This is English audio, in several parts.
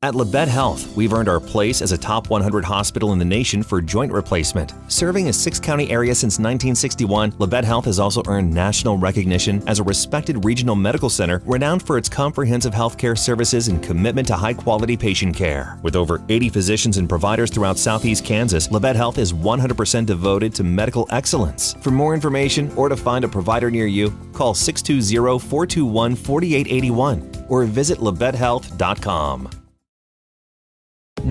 At Labette Health, we've earned our place as a top 100 hospital in the nation for joint replacement. Serving a 6-county area since 1961, Labette Health has also earned national recognition as a respected regional medical center renowned for its comprehensive healthcare services and commitment to high-quality patient care. With over 80 physicians and providers throughout Southeast Kansas, Labette Health is 100% devoted to medical excellence. For more information or to find a provider near you, call 620-421-4881 or visit labettehealth.com.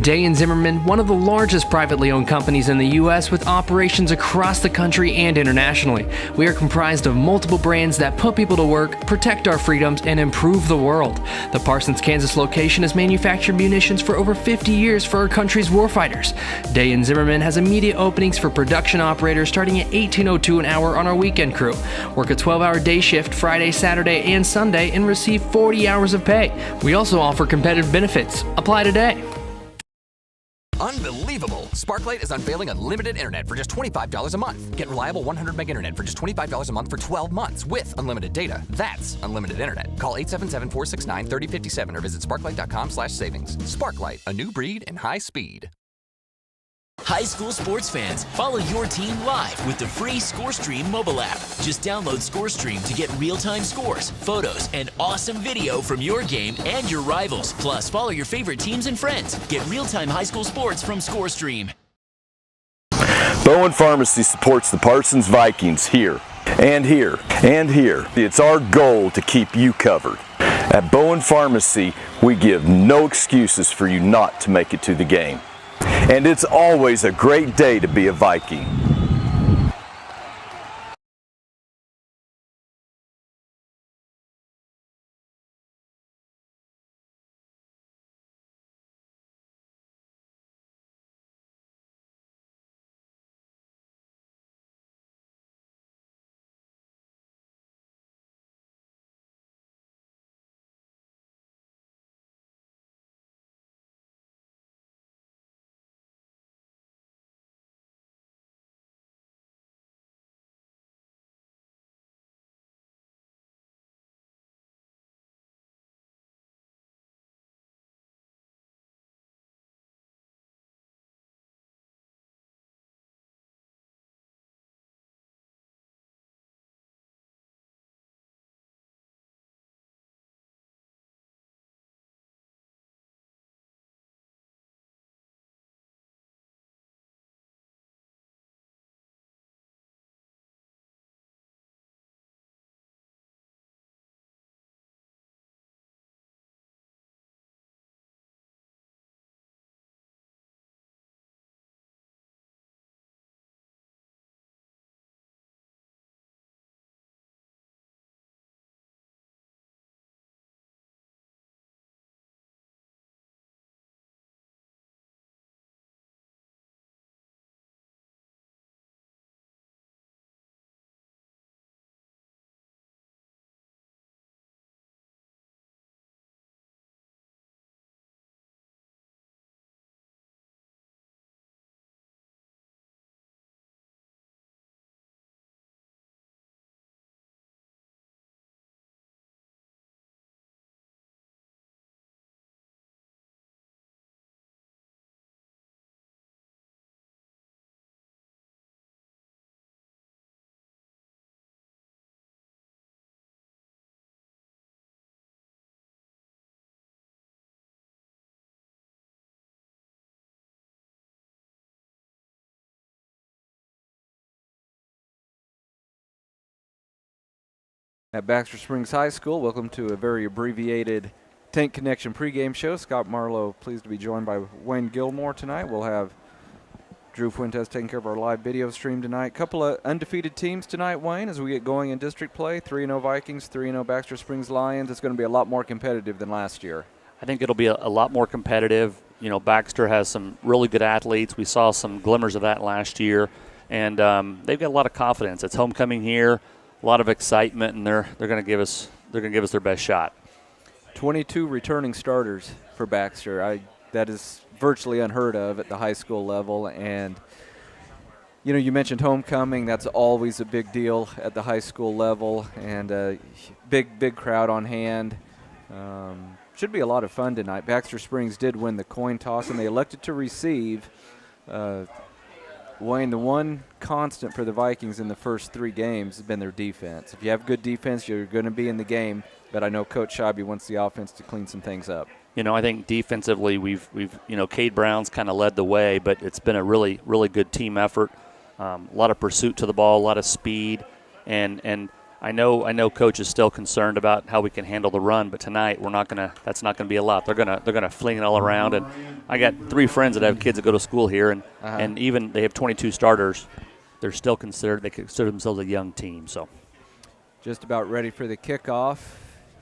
Day & Zimmerman, one of the largest privately owned companies in the U.S. with operations across the country and internationally. We are comprised of multiple brands that put people to work, protect our freedoms, and improve the world. The Parsons, Kansas location has manufactured munitions for over 50 years for our country's warfighters. Day & Zimmerman has immediate openings for production operators starting at $18.02 an hour on our weekend crew. Work a 12-hour day shift Friday, Saturday, and Sunday and receive 40 hours of pay. We also offer competitive benefits. Apply today. Unbelievable! Sparklight is unveiling unlimited internet for just $25 a month. Get reliable 100 meg internet for just $25 a month for 12 months with unlimited data. That's unlimited internet. Call 877-469-3057 or visit sparklight.com/savings. Sparklight, a new breed in high speed. High school sports fans, follow your team live with the free ScoreStream mobile app. Just download ScoreStream to get real-time scores, photos, and awesome video from your game and your rivals. Plus, follow your favorite teams and friends. Get real-time high school sports from ScoreStream. Bowen Pharmacy supports the Parsons Vikings here, and here, and here. It's our goal to keep you covered. At Bowen Pharmacy, we give no excuses for you not to make it to the game. And it's always a great day to be a Viking. At Baxter Springs High School, welcome to a very abbreviated Tank Connection pregame show. Scott Marlowe pleased to be joined by Wayne Gilmore tonight. We'll have Drew Fuentes taking care of our live video stream tonight. Couple of undefeated teams tonight, Wayne, as we get going in district play. 3-0 Vikings, 3-0 Baxter Springs Lions. It's going to be a lot more competitive than last year. I think it'll be a lot more competitive. You know, Baxter has some really good athletes. We saw some glimmers of that last year, and they've got a lot of confidence. It's homecoming here. A lot of excitement, and they're going to give us their best shot. 22 returning starters for Baxter. That is virtually unheard of at the high school level. And you know, you mentioned homecoming. That's always a big deal at the high school level, and a big crowd on hand. should be a lot of fun tonight. Baxter Springs did win the coin toss, and they elected to receive. Wayne, the one constant for the Vikings in the first 3 games has been their defense. If you have good defense, you're going to be in the game, but I know Coach Scheibe wants the offense to clean some things up. I think defensively we've Cade Brown's kind of led the way, but it's been a really, really good team effort. A lot of pursuit to the ball, a lot of speed, and I know Coach is still concerned about how we can handle the run, but tonight that's not gonna be a lot. They're gonna fling it all around, and I got 3 friends that have kids that go to school here, and even they have 22 starters. They consider themselves a young team. So just about ready for the kickoff.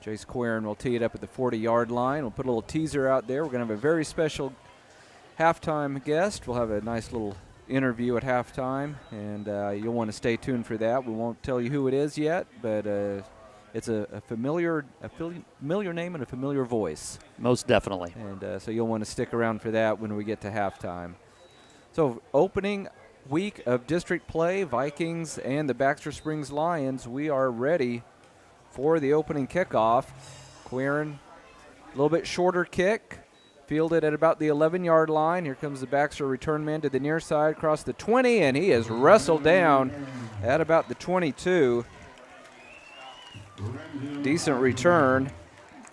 Jace Quirin will tee it up at the 40-yard line. We'll put a little teaser out there. We're gonna have a very special halftime guest. We'll have a nice little interview at halftime, and you'll want to stay tuned for that. We won't tell you who it is yet, but it's a familiar name and a familiar voice. Most definitely. And so you'll want to stick around for that when we get to halftime. So opening week of district play, Vikings and the Baxter Springs Lions, we are ready for the opening kickoff. Quirin, a little bit shorter kick. Fielded at about the 11-yard line. Here comes the Baxter return man to the near side, across the 20, and he is wrestled down at about the 22. Decent return.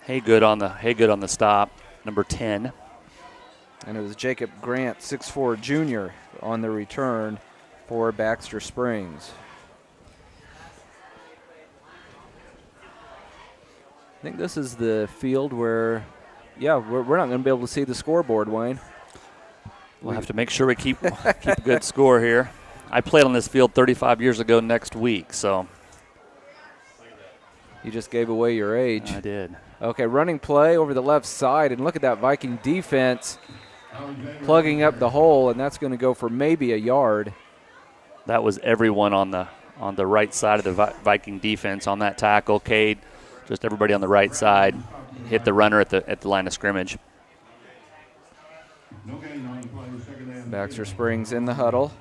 Haygood on the stop, number 10. And it was Jacob Grant, 6'4" junior, on the return for Baxter Springs. I think this is the field where we're not going to be able to see the scoreboard, Wayne. We'll have to make sure we keep a good score here. I played on this field 35 years ago next week, so. You just gave away your age. I did. Okay, running play over the left side, and look at that Viking defense plugging up the hole, and that's going to go for maybe a yard. That was everyone on the right side of the Viking defense on that tackle. Cade, just everybody on the right side. Hit the runner at the line of scrimmage. Baxter Springs in the huddle.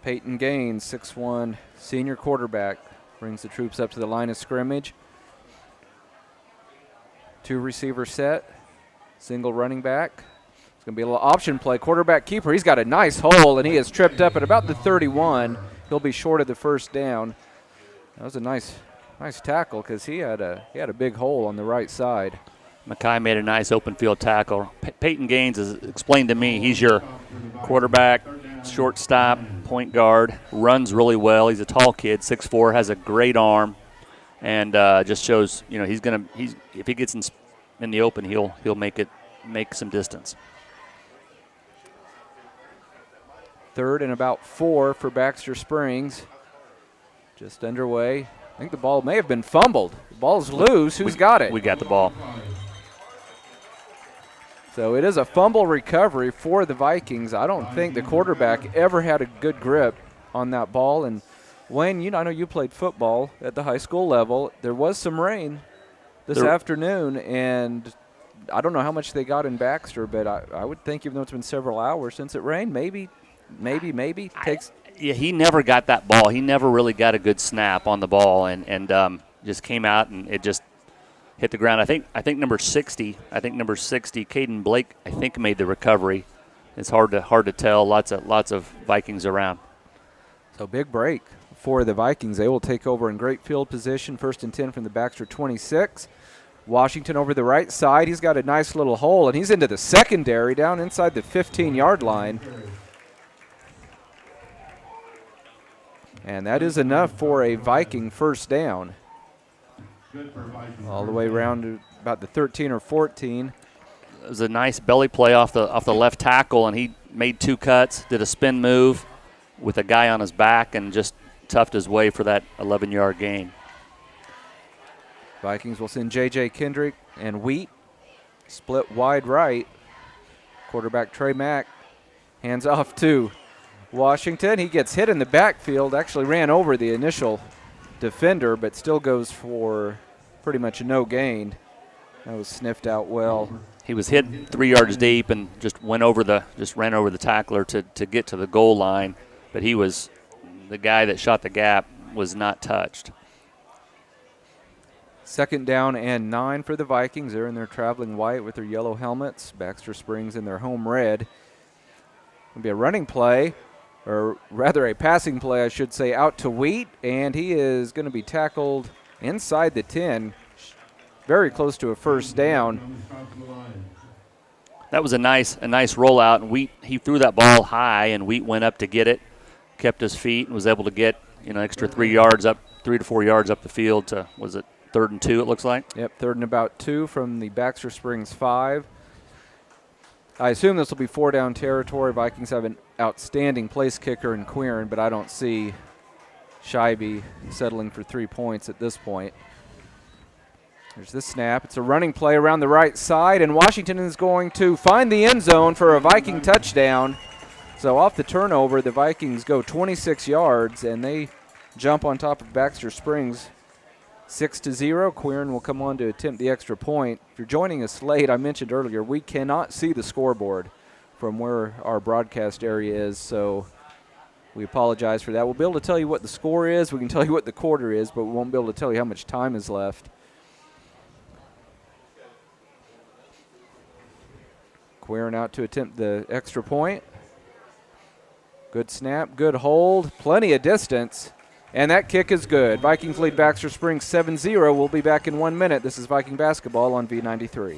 Peyton Gaines, 6'1", senior quarterback, brings the troops up to the line of scrimmage. 2 receiver set, single running back. It's going to be a little option play. Quarterback keeper, he's got a nice hole, and he is tripped up at about the 31. He'll be short of the first down. That was a nice tackle because he had a big hole on the right side. Mackay made a nice open field tackle. Peyton Gaines has explained to me he's your quarterback, shortstop, point guard, runs really well. He's a tall kid, 6'4", has a great arm, and just shows if he gets in the open, he'll make some distance. 3rd and about 4 for Baxter Springs. Just underway. I think the ball may have been fumbled. The ball's loose. Who's got it? We got the ball. So it is a fumble recovery for the Vikings. I don't think the quarterback ever had a good grip on that ball. And Wayne, I know you played football at the high school level. There was some rain this afternoon, and I don't know how much they got in Baxter, but I would think, even though it's been several hours since it rained, maybe. He never got that ball. He never really got a good snap on the ball, and just came out and it just hit the ground. I think number 60, Caden Blake, made the recovery. It's hard to tell. Lots of Vikings around. So big break for the Vikings. They will take over in great field position. 1st and 10 from the Baxter 26. Washington over the right side. He's got a nice little hole, and he's into the secondary down inside the 15-yard line. And that is enough for a Viking first down. All the way around to about the 13 or 14. It was a nice belly play off the left tackle, and he made 2 cuts, did a spin move with a guy on his back, and just toughed his way for that 11-yard gain. Vikings will send J.J. Kendrick and Wheat. Split wide right. Quarterback Trey Mack hands off to Washington. He gets hit in the backfield, actually ran over the initial defender, but still goes for pretty much no gain. That was sniffed out well. He was hit 3 yards deep and just ran over the tackler to get to the goal line, but the guy that shot the gap was not touched. 2nd down and 9 for the Vikings. They're in their traveling white with their yellow helmets. Baxter Springs in their home red. It'll be a running play, or rather a passing play, I should say, out to Wheat, and he is going to be tackled inside the 10, very close to a 1st down. That was a nice rollout, and Wheat, he threw that ball high, and Wheat went up to get it, kept his feet, and was able to get extra 3 to 4 yards up the field to, was it 3rd and 2, it looks like? Yep, 3rd and about 2 from the Baxter Springs 5. I assume this will be 4-down territory. Vikings have an outstanding place kicker in Quirin, but I don't see Scheibe settling for 3 points at this point. There's the snap. It's a running play around the right side, and Washington is going to find the end zone for a Viking touchdown. So off the turnover, the Vikings go 26 yards, and they jump on top of Baxter Springs 6-0. Quirin will come on to attempt the extra point. If you're joining us late, I mentioned earlier, we cannot see the scoreboard from where our broadcast area is, so we apologize for that. We'll be able to tell you what the score is. We can tell you what the quarter is, but we won't be able to tell you how much time is left. Quirin out to attempt the extra point. Good snap, good hold, plenty of distance. And that kick is good. Vikings lead Baxter Springs 7-0. We'll be back in 1 minute. This is Viking basketball on V93.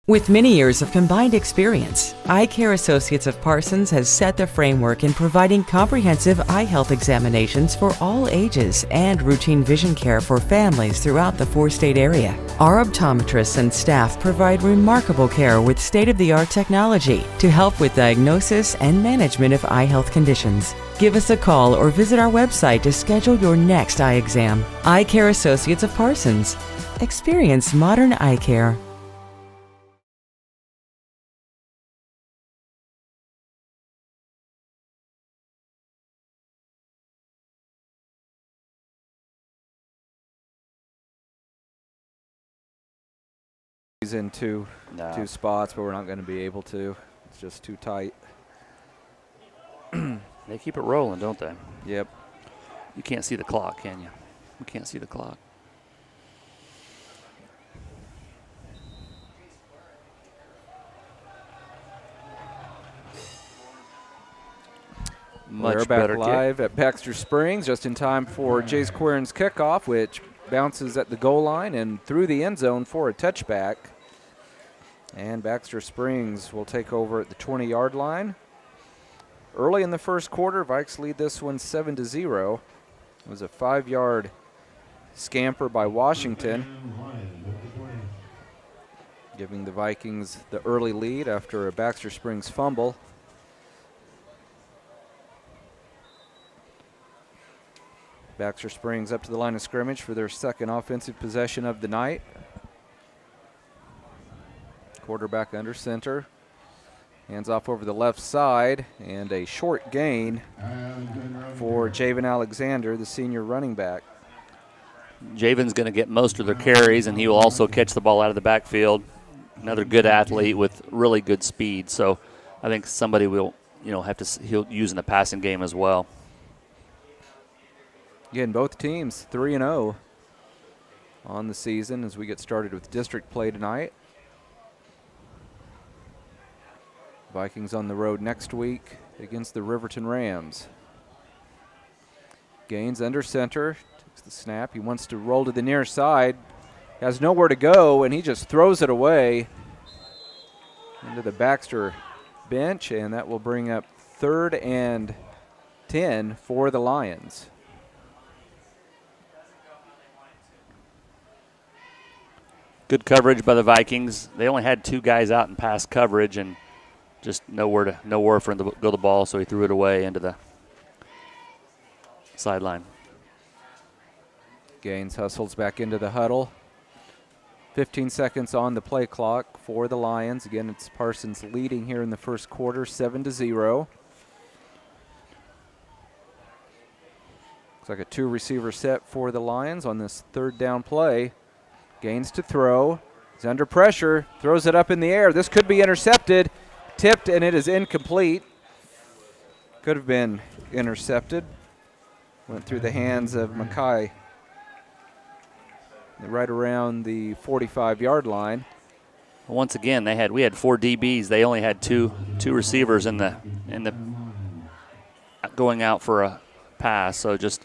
With many years of combined experience, Eye Care Associates of Parsons has set the framework in providing comprehensive eye health examinations for all ages and routine vision care for families throughout the 4-state area. Our optometrists and staff provide remarkable care with state-of-the-art technology to help with diagnosis and management of eye health conditions. Give us a call or visit our website to schedule your next eye exam. Eye Care Associates of Parsons. Experience modern eye care. He's in two spots, but we're not going to be able to. It's just too tight. They keep it rolling, don't they? Yep. You can't see the clock, can you? You can't see the clock. We're back live at Baxter Springs, just in time for Jace Quirin's kickoff, which bounces at the goal line and through the end zone for a touchback. And Baxter Springs will take over at the 20-yard line. Early in the first quarter, Vikes lead this one 7-0. It was a 5-yard scamper by Washington, giving the Vikings the early lead after a Baxter Springs fumble. Baxter Springs up to the line of scrimmage for their second offensive possession of the night. Quarterback under center. Hands off over the left side, and a short gain for Javen Alexander, the senior running back. Javen's going to get most of their carries, and he will also catch the ball out of the backfield. Another good athlete with really good speed. So I think somebody will, he'll use in the passing game as well. Again, both teams 3-0 on the season as we get started with district play tonight. Vikings on the road next week against the Riverton Rams. Gaines under center, takes the snap. He wants to roll to the near side, has nowhere to go, and he just throws it away into the Baxter bench, and that will bring up 3rd and 10 for the Lions. Good coverage by the Vikings. They only had 2 guys out in pass coverage, and just nowhere for him to go the ball, so he threw it away into the sideline. Gaines hustles back into the huddle. 15 seconds on the play clock for the Lions. Again, it's Parsons leading here in the first quarter, 7-0. Looks like a 2-receiver set for the Lions on this 3rd down play. Gaines to throw. He's under pressure. Throws it up in the air. This could be intercepted. Tipped, and it is incomplete. Could have been intercepted. Went through the hands of Makai right around the 45-yard line. Once again, we had 4 DBs. They only had two receivers in the going out for a pass. So just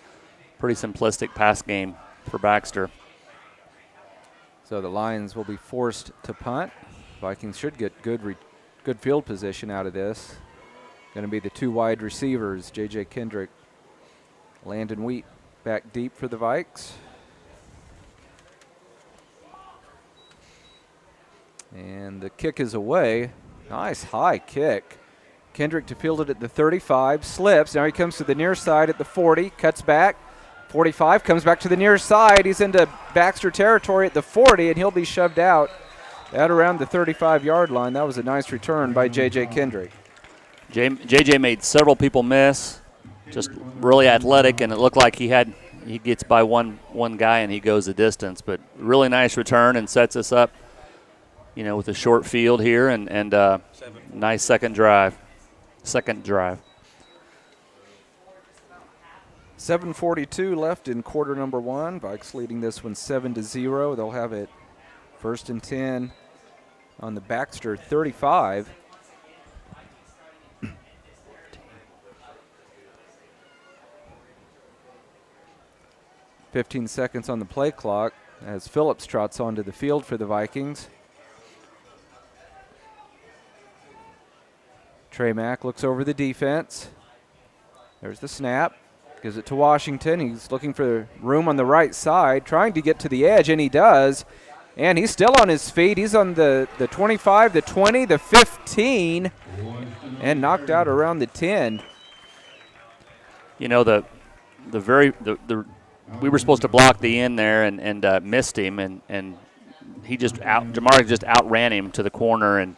pretty simplistic pass game for Baxter. So the Lions will be forced to punt. Vikings should get good field position out of this. Going to be the 2 wide receivers, J.J. Kendrick, Landon Wheat back deep for the Vikes. And the kick is away. Nice high kick. Kendrick to field it at the 35, slips. Now he comes to the near side at the 40, cuts back. 45, comes back to the near side. He's into Baxter territory at the 40, and he'll be shoved out at around the 35-yard line. That was a nice return by J.J. Kendrick. J.J. made several people miss. Just really athletic, and it looked like he gets by one guy and he goes the distance. But really nice return and sets us up, with a short field here and nice second drive. 7:42 left in quarter number 1. Vikes leading this one 7-0. They'll have it 1st and 10 on the Baxter 35. 15 seconds on the play clock as Phillips trots onto the field for the Vikings. Trey Mack looks over the defense. There's the snap. Gives it to Washington. He's looking for room on the right side, trying to get to the edge, and he does. And he's still on his feet. He's on the 25, the 20, the 15, and knocked out around the 10. We were supposed to block the end there and missed him, and Jamar just outran him to the corner, and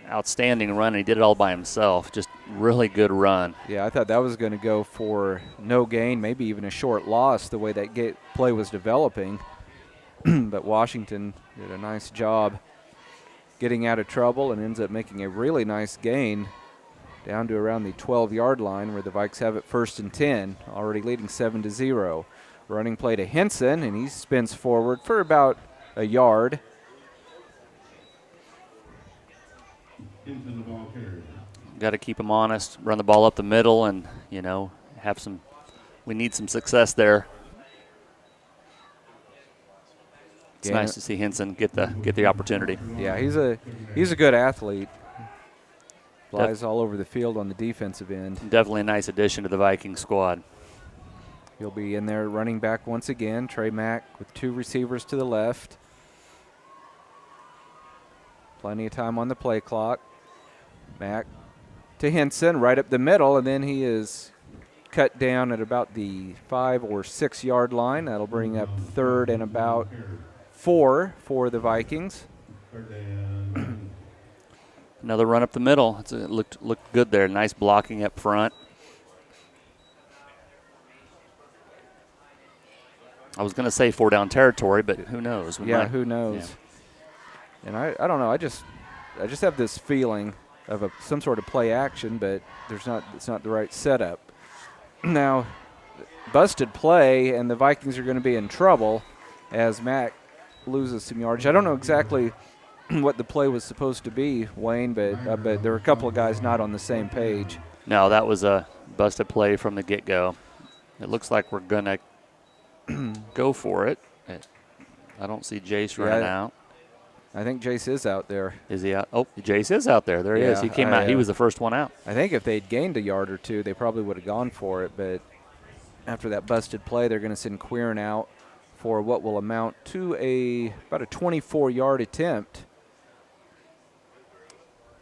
outstanding run, and he did it all by himself. Just really good run. Yeah, I thought that was going to go for no gain, maybe even a short loss the way that play was developing. But Washington did a nice job getting out of trouble and ends up making a really nice gain down to around the 12-yard line where the Vikes have it 1st and 10, already leading 7-0. Running play to Henson, and he spins forward for about a yard. Got to keep him honest, run the ball up the middle, and we need some success there. It's nice to see Henson get the opportunity. Yeah, he's a good athlete. Flies all over the field on the defensive end. Definitely a nice addition to the Viking squad. He'll be in there running back once again. Trey Mack with 2 receivers to the left. Plenty of time on the play clock. Mack to Henson, right up the middle, and then he is cut down at about the 5 or 6 yard line. That'll bring up 3rd and about 4 for the Vikings. Another run up the middle. It looked good there. Nice blocking up front. I was going to say 4 down territory, but who knows? Who knows? Yeah. And I don't know. I just have this feeling of some sort of play action, but it's not the right setup. Now, busted play, and the Vikings are going to be in trouble as Mack loses some yardage. I don't know exactly what the play was supposed to be, Wayne, but there were a couple of guys not on the same page. No, that was a busted play from the get-go. It looks like we're going to go for it. I don't see Jace running out. I think Jace is out there. Is he out? Oh, Jace is out there. There he is. He came out. He was the first one out. I think if they'd gained a yard or 2, they probably would have gone for it. But after that busted play, they're going to send Queern out for what will amount to about a 24-yard attempt.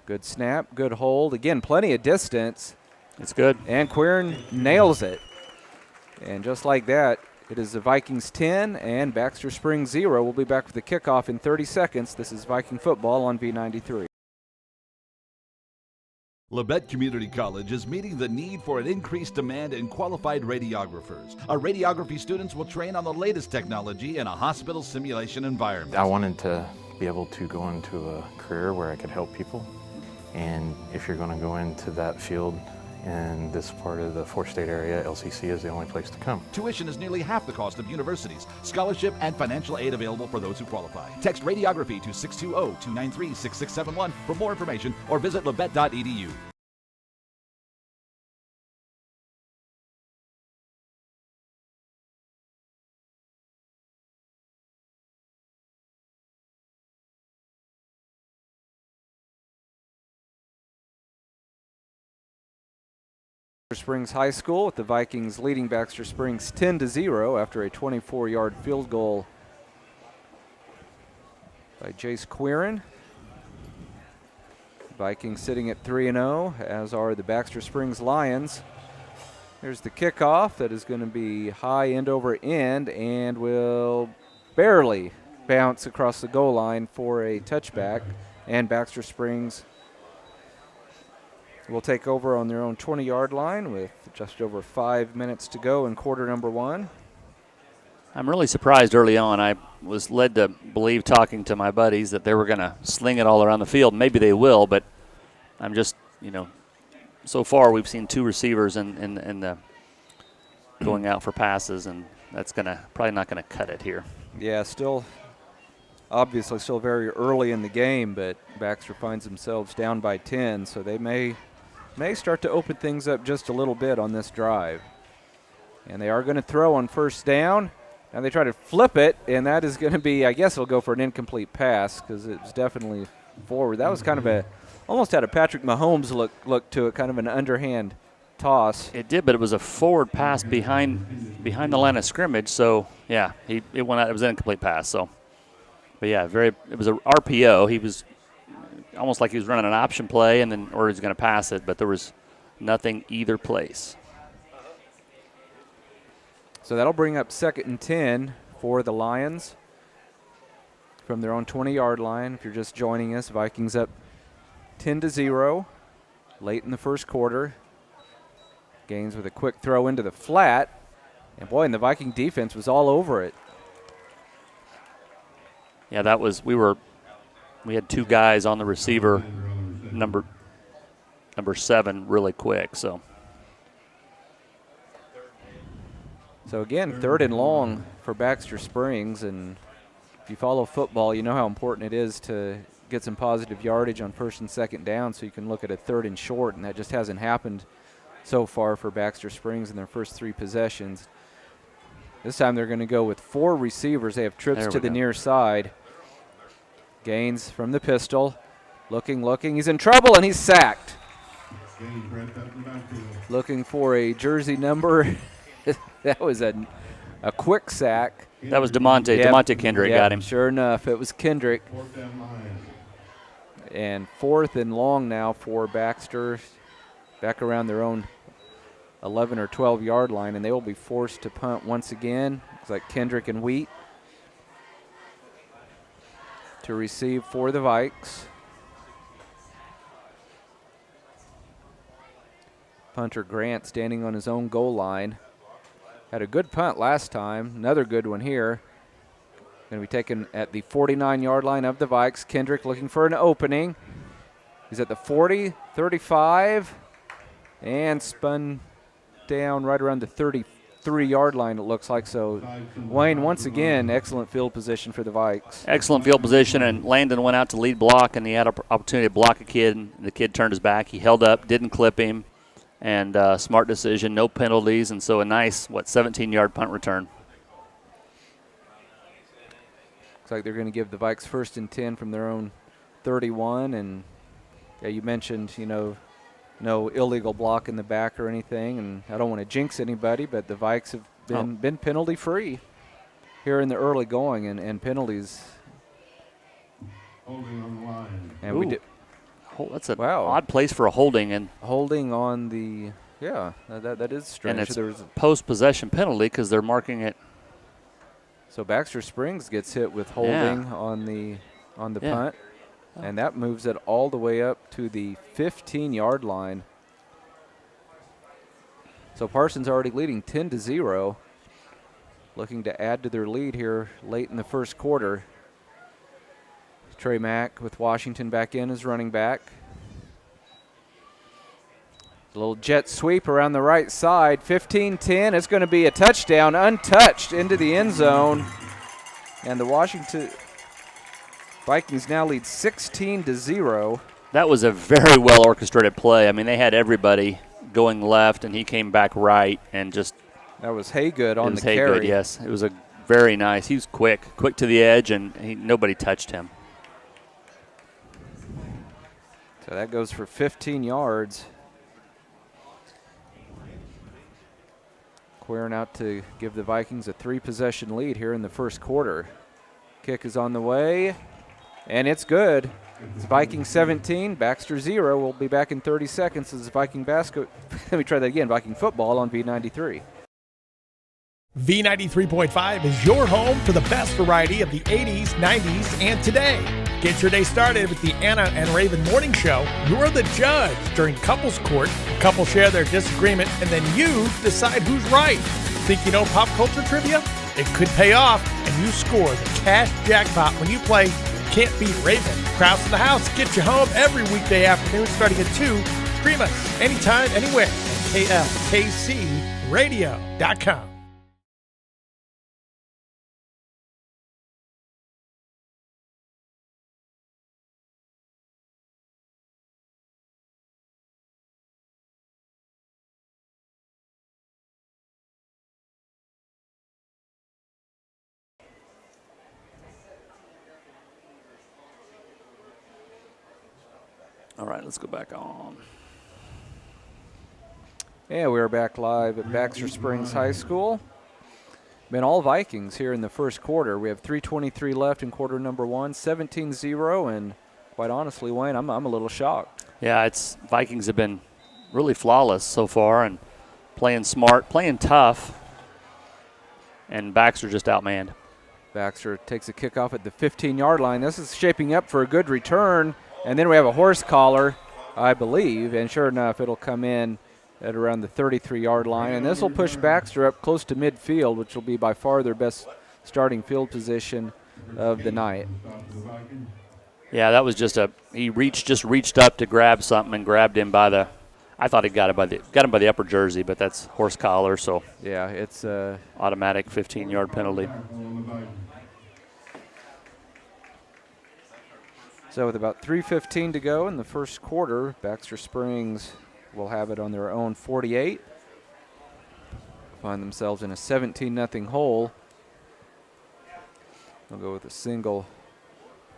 Good snap, good hold. Again, plenty of distance. It's good. And Queern nails it. And just like that, it is the Vikings 10 and Baxter Springs 0. We'll be back with the kickoff in 30 seconds. This is Viking football on V93. Labette Community College is meeting the need for an increased demand in qualified radiographers. Our radiography students will train on the latest technology in a hospital simulation environment. I wanted to be able to go into a career where I could help people. And if you're going to go into that field in this part of the four-state area, LCC is the only place to come. Tuition is nearly half the cost of universities. Scholarship and financial aid available for those who qualify. Text Radiography to 620-293-6671 for more information or visit labette.edu. Springs High School with the Vikings leading Baxter Springs 10-0 after a 24-yard field goal by Jace Quirin. Vikings sitting at 3-0, as are the Baxter Springs Lions. Here's the kickoff that is going to be high end over end and will barely bounce across the goal line for a touchback, and Baxter Springs will take over on their own 20-yard line with just over 5 minutes to go in quarter number one. I'm really surprised early on. I was led to believe, talking to my buddies, that they were going to sling it all around the field. Maybe they will, but I'm just, so far we've seen two receivers in the going out for passes, and that's probably not going to cut it here. Yeah, obviously still very early in the game, but Baxter finds themselves down by 10, so they may start to open things up just a little bit on this drive. And they are going to throw on first down, and they try to flip it, and that is going to be, I guess it'll go for an incomplete pass because it's definitely forward. That was kind of almost had a Patrick Mahomes look to it, kind of an underhand toss. It did, but it was a forward pass behind the line of scrimmage, so yeah, it went out. It was an incomplete pass, so. But yeah, it was a RPO. He was almost like he was running an option play, or he's going to pass it, but there was nothing either place. So that'll bring up 2nd and 10 for the Lions from their own 20-yard line. If you're just joining us, Vikings up 10-0 late in the first quarter. Gaines with a quick throw into the flat, and boy, and the Viking defense was all over it. Yeah, we had two guys on the receiver, number 7, really quick. So again, 3rd and long for Baxter Springs, and if you follow football, you know how important it is to get some positive yardage on 1st and 2nd down, so you can look at a 3rd and short, and that just hasn't happened so far for Baxter Springs in their first 3 possessions. This time they're going to go with 4 receivers. They have trips to the near side. Gaines from the pistol, looking. He's in trouble, and he's sacked. Looking for a jersey number. That was a quick sack. That was DeMonte. Yep. DeMonte Kendrick got him. Sure enough, it was Kendrick. And 4th and long now for Baxter, back around their own 11 or 12-yard line, and they will be forced to punt once again. Looks like Kendrick and Wheat to receive for the Vikes. Punter Grant standing on his own goal line. Had a good punt last time, another good one here. Going to be taken at the 49-yard line of the Vikes. Kendrick looking for an opening. He's at the 40, 35, and spun down right around the 33-yard line, it looks like. So, Wayne, once again, excellent field position for the Vikes. Excellent field position, and Landon went out to lead block, and he had an opportunity to block a kid, and the kid turned his back. He held up, didn't clip him, and smart decision, no penalties, and so a nice, 17-yard punt return. Looks like they're going to give the Vikes 1st and 10 from their own 31, and yeah, you mentioned, no illegal block in the back or anything, and I don't want to jinx anybody, but the Vikes have been penalty-free here in the early going, and penalties. Holding on the line. And we did. That's an odd place for a holding. And holding on the, that is strange. And it's a post-possession penalty because they're marking it. So Baxter Springs gets hit with holding on the punt. And that moves it all the way up to the 15-yard line. So Parsons already leading 10-0, looking to add to their lead here late in the first quarter. Trey Mack with Washington back in as running back. A little jet sweep around the right side. 15-10. It's going to be a touchdown, untouched, into the end zone. And the Washington Vikings now lead 16-0. That was a very well orchestrated play. I mean, they had everybody going left, and he came back right, and just that was Haygood on the carry. carry. Haygood, yes, it was a very nice. He was quick to the edge, and nobody touched him. So that goes for 15 yards. Queering out to give the Vikings a 3-possession lead here in the first quarter. Kick is on the way, and it's good. It's Vikings 17, Baxter 0. We'll be back in 30 seconds as Viking basket. Let me try that again. Viking football on V93. V93.5 is your home for the best variety of the 80s, 90s, and today. Get your day started with the Anna and Raven Morning Show. You're the judge during couples court. Couples share their disagreement, and then you decide who's right. Think you know pop culture trivia? It could pay off, and you score the cash jackpot when you play Can't Beat Raven. Krause in the House gets you home every weekday afternoon starting at 2. Stream us anytime, anywhere at KFKCRadio.com. All right, let's go back on. Yeah, we're back live at Baxter Springs High School. Been all Vikings here in the first quarter. We have 3:23 left in quarter number 1, 17-0, and quite honestly, Wayne, I'm a little shocked. Yeah, Vikings have been really flawless so far and playing smart, playing tough, and Baxter just outmanned. Baxter takes a kickoff at the 15-yard line. This is shaping up for a good return. And then we have a horse collar, I believe, and sure enough, it'll come in at around the 33-yard line. And this will push Baxter up close to midfield, which will be by far their best starting field position of the night. Yeah, that was just he reached up to grab something and grabbed him by the. I thought he got him by the upper jersey, but that's horse collar, so yeah, it's automatic 15-yard penalty. So with about 3:15 to go in the first quarter, Baxter Springs will have it on their own 48. Find themselves in a 17-0 hole. They'll go with a single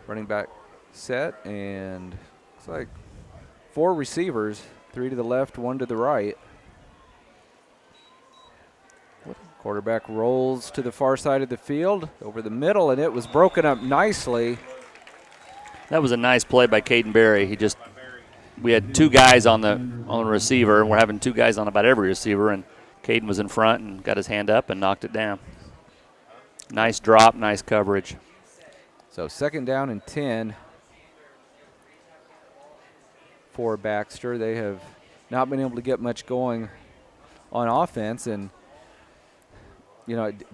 running back set, and looks like 4 receivers, 3 to the left, 1 to the right. Quarterback rolls to the far side of the field, over the middle, and it was broken up nicely. That was a nice play by Caden Berry. We had 2 guys on the receiver, and we're having 2 guys on about every receiver, and Caden was in front and got his hand up and knocked it down. Nice drop, nice coverage. So 2nd down and 10 for Baxter. They have not been able to get much going on offense, and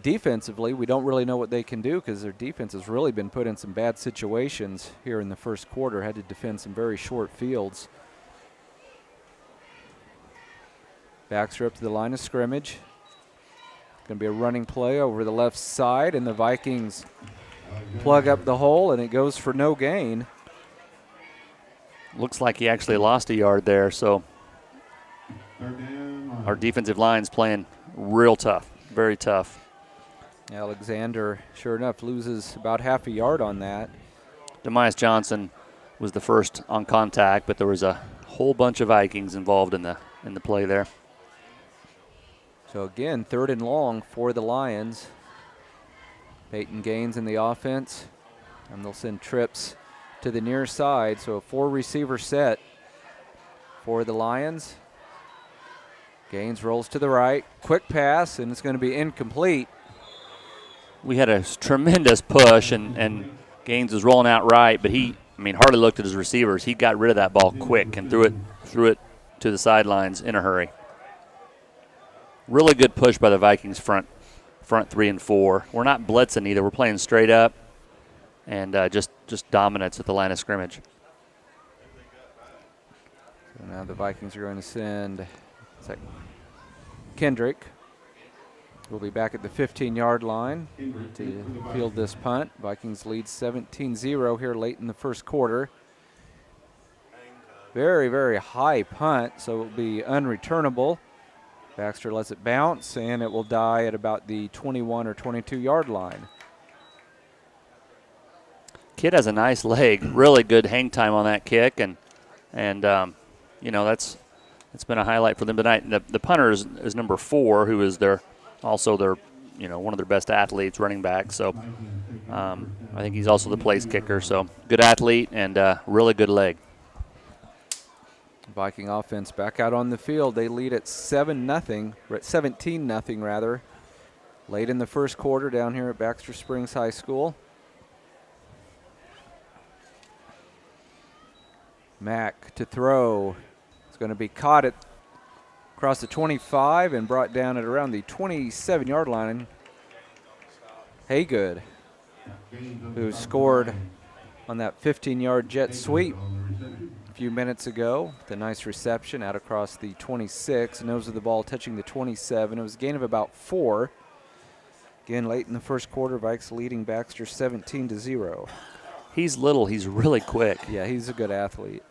defensively, we don't really know what they can do because their defense has really been put in some bad situations here in the first quarter, had to defend some very short fields. Baxter up to the line of scrimmage. Going to be a running play over the left side, and the Vikings plug up the hole, and it goes for no gain. Looks like he actually lost a yard there, so our defensive line's playing real tough. Very tough. Alexander, sure enough, loses about half a yard on that. Demias Johnson was the first on contact, but there was a whole bunch of Vikings involved in the play there. So again, 3rd and long for the Lions. Peyton Gaines in the offense, and they'll send trips to the near side. So a 4-receiver set for the Lions. Gaines rolls to the right, quick pass, and it's going to be incomplete. We had a tremendous push, and Gaines was rolling out right, but hardly looked at his receivers. He got rid of that ball quick and threw it to the sidelines in a hurry. Really good push by the Vikings front 3 and 4. We're not blitzing either. We're playing straight up and just dominance at the line of scrimmage. So now the Vikings are going to send Kendrick. Will be back at the 15-yard line to field this punt. Vikings lead 17-0 here late in the first quarter. Very, very high punt, so it will be unreturnable. Baxter lets it bounce, and it will die at about the 21 or 22-yard line. Kid has a nice leg, really good hang time on that kick, and you know, it's been a highlight for them tonight. And the punter is number 4, who is also their one of their best athletes, running back. So I think he's also the place kicker. So good athlete and really good leg. Viking offense back out on the field. They lead at 17-0 rather. Late in the first quarter down here at Baxter Springs High School. Mack to throw. It's going to be caught across the 25 and brought down at around the 27-yard line. Haygood, who scored on that 15-yard jet sweep a few minutes ago. The nice reception out across the 26. Nose of the ball touching the 27. It was a gain of about 4. Again, late in the first quarter, Vikes leading Baxter 17-0. He's little. He's really quick. Yeah, he's a good athlete.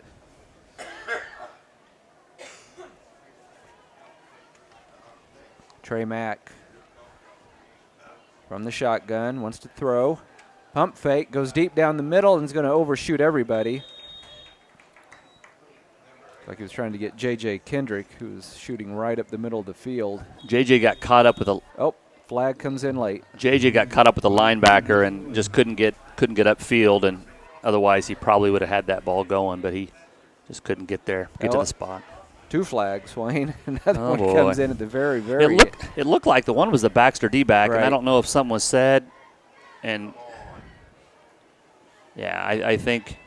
Trey Mack from the shotgun, wants to throw. Pump fake, goes deep down the middle and is going to overshoot everybody. Like he was trying to get J.J. Kendrick, who's shooting right up the middle of the field. J.J. got caught up with a... Oh, flag comes in late. J.J. got caught up with a linebacker and just couldn't get upfield, and otherwise he probably would have had that ball going, but he just couldn't get there, to the spot. 2 flags, Wayne. Another one comes in at the very, very... It looked like the one was the Baxter D-back, right. And I don't know if something was said. And, yeah, I think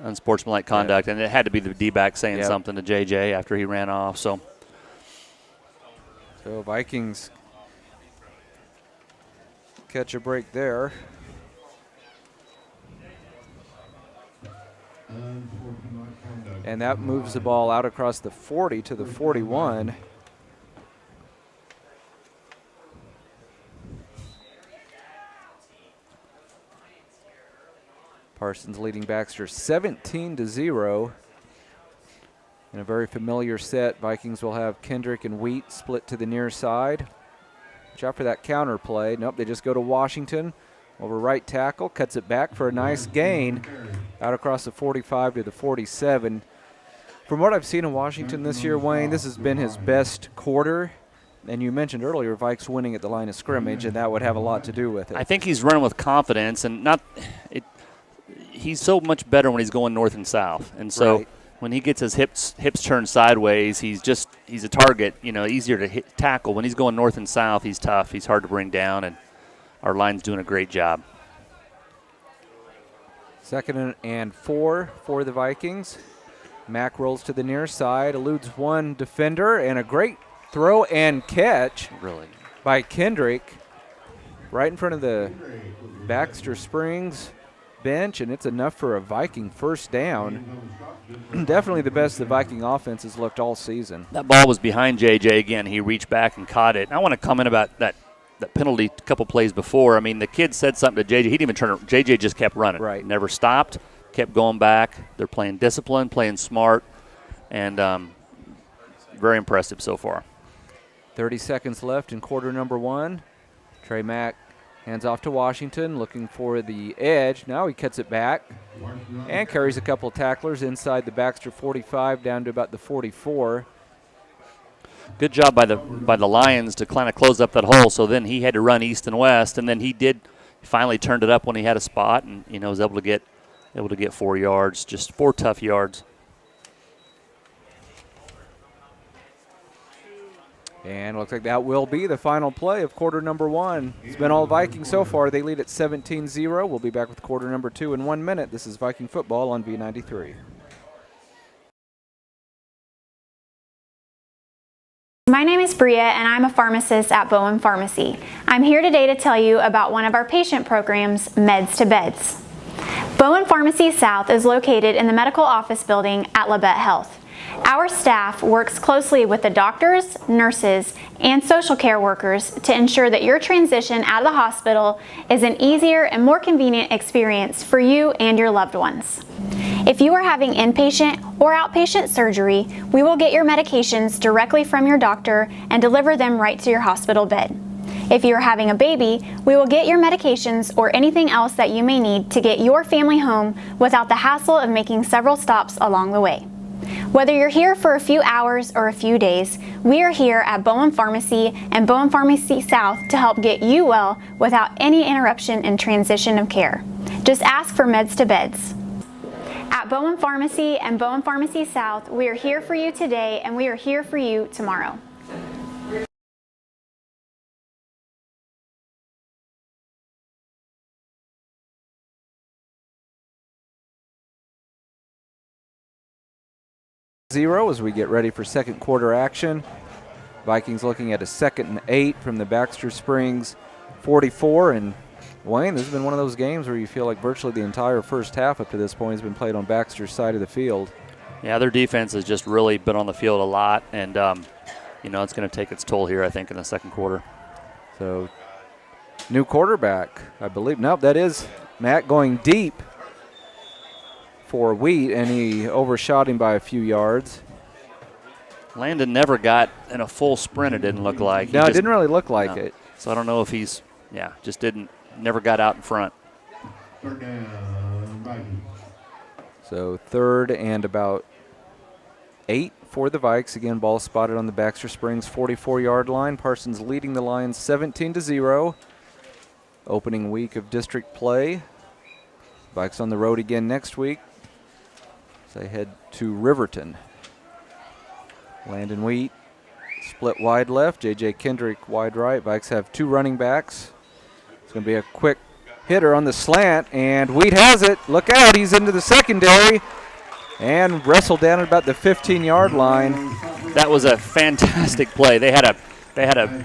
unsportsmanlike conduct, and it had to be the D-back saying something to J.J. after he ran off. So Vikings catch a break there. And that moves the ball out across the 40 to the 41. Parsons leading Baxter 17-0. In a very familiar set, Vikings will have Kendrick and Wheat split to the near side. Watch out for that counter play. Nope, they just go to Washington. Over right tackle, cuts it back for a nice gain out across the 45 to the 47. From what I've seen in Washington this year, Wayne, this has been his best quarter. And you mentioned earlier Vikes winning at the line of scrimmage, and that would have a lot to do with it. I think he's running with confidence, and he's so much better when he's going north and south. And so when he gets his hips turned sideways, he's a target, easier to tackle. When he's going north and south, he's tough. He's hard to bring down, and our line's doing a great job. 2nd and 4 for the Vikings. Mack rolls to the near side, eludes one defender, and a great throw and catch by Kendrick right in front of the Baxter Springs bench, and it's enough for a Viking first down. Definitely the best the Viking offense has looked all season. That ball was behind J.J. again. He reached back and caught it. And I want to comment about that penalty a couple plays before. I mean, the kid said something to J.J. He didn't even turn around. J.J. just kept running. Right. Never stopped, kept going back. They're playing discipline, playing smart, and very impressive so far. 30 seconds left in quarter number 1. Trey Mack hands off to Washington, looking for the edge. Now he cuts it back and carries a couple tacklers inside the Baxter 45 down to about the 44. Good job by the Lions to kind of close up that hole. So then he had to run east and west, and then he finally turned it up when he had a spot, and was able to get 4 yards, just 4 tough yards. And it looks like that will be the final play of quarter number 1. It's been all Vikings so far. They lead at 17-0. We'll be back with quarter number 2 in 1 minute. This is Viking football on V93. My name is Bria, and I'm a pharmacist at Bowen Pharmacy. I'm here today to tell you about one of our patient programs, Meds to Beds. Bowen Pharmacy South is located in the medical office building at Labette Health. Our staff works closely with the doctors, nurses, and social care workers to ensure that your transition out of the hospital is an easier and more convenient experience for you and your loved ones. If you are having inpatient or outpatient surgery, we will get your medications directly from your doctor and deliver them right to your hospital bed. If you are having a baby, we will get your medications or anything else that you may need to get your family home without the hassle of making several stops along the way. Whether you're here for a few hours or a few days, we are here at Bowen Pharmacy and Bowen Pharmacy South to help get you well without any interruption in transition of care. Just ask for meds to beds. At Bowen Pharmacy and Bowen Pharmacy South, we are here for you today and we are here for you tomorrow. Zero as we get ready for second quarter action. Vikings looking at a 2nd and 8 from the Baxter Springs 44. And Wayne, this has been one of those games where you feel like virtually the entire first half up to this point has been played on Baxter's side of the field. Yeah, their defense has just really been on the field a lot, and it's going to take its toll here, I think, in the second quarter. So, new quarterback, I believe. Nope, that is Matt going deep for Wheat, and he overshot him by a few yards. Landon never got in a full sprint, it didn't look like. No, it didn't really look like it. So I don't know if never got out in front. So 3rd and about 8 for the Vikes. Again, ball spotted on the Baxter Springs 44-yard line. Parsons leading the Lions 17-0. Opening week of district play. Vikes on the road again next week. They head to Riverton. Landon Wheat split wide left. J.J. Kendrick wide right. Vikes have 2 running backs. It's going to be a quick hitter on the slant, and Wheat has it. Look out, he's into the secondary and wrestled down at about the 15-yard line. That was a fantastic play. They had an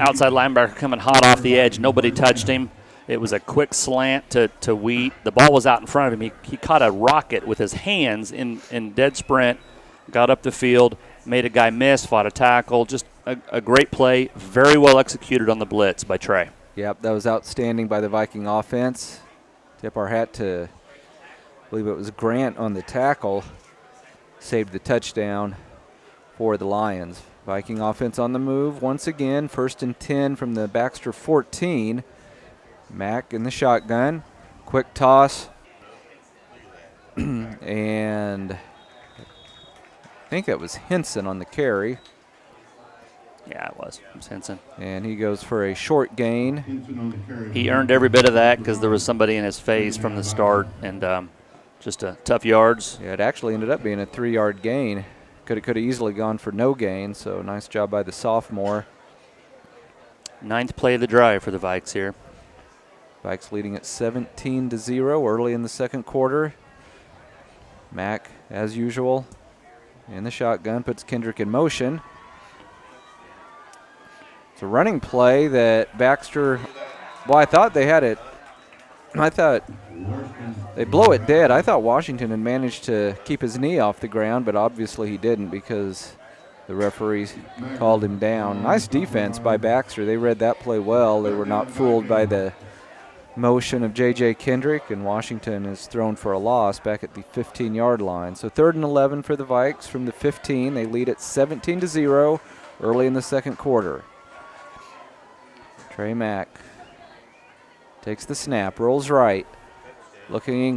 outside linebacker coming hot off the edge. Nobody touched him. It was a quick slant to Wheat. The ball was out in front of him. He caught a rocket with his hands in dead sprint, got up the field, made a guy miss, fought a tackle. Just a great play, very well executed on the blitz by Trey. Yep, that was outstanding by the Viking offense. Tip our hat to, I believe it was Grant on the tackle, saved the touchdown for the Lions. Viking offense on the move once again, 1st and 10 from the Baxter 14. Mack in the shotgun, quick toss, and I think that was Henson on the carry. Yeah, it was Henson. And he goes for a short gain. He earned every bit of that because there was somebody in his face from the start, and just a tough yards. Yeah, it actually ended up being a 3-yard gain. Could have easily gone for no gain, so nice job by the sophomore. 9th play of the drive for the Vikes here. Vikes leading at 17-0 early in the second quarter. Mack, as usual, in the shotgun, puts Kendrick in motion. It's a running play that Baxter, I thought they had it. I thought they blow it dead. I thought Washington had managed to keep his knee off the ground, but obviously he didn't because the referees called him down. Nice defense by Baxter. They read that play well. They were not fooled by the motion of J.J. Kendrick, and Washington is thrown for a loss back at the 15-yard line. So 3rd and 11 for the Vikes from the 15. They lead at 17-0 early in the second quarter. Trey Mack takes the snap, rolls right. Looking,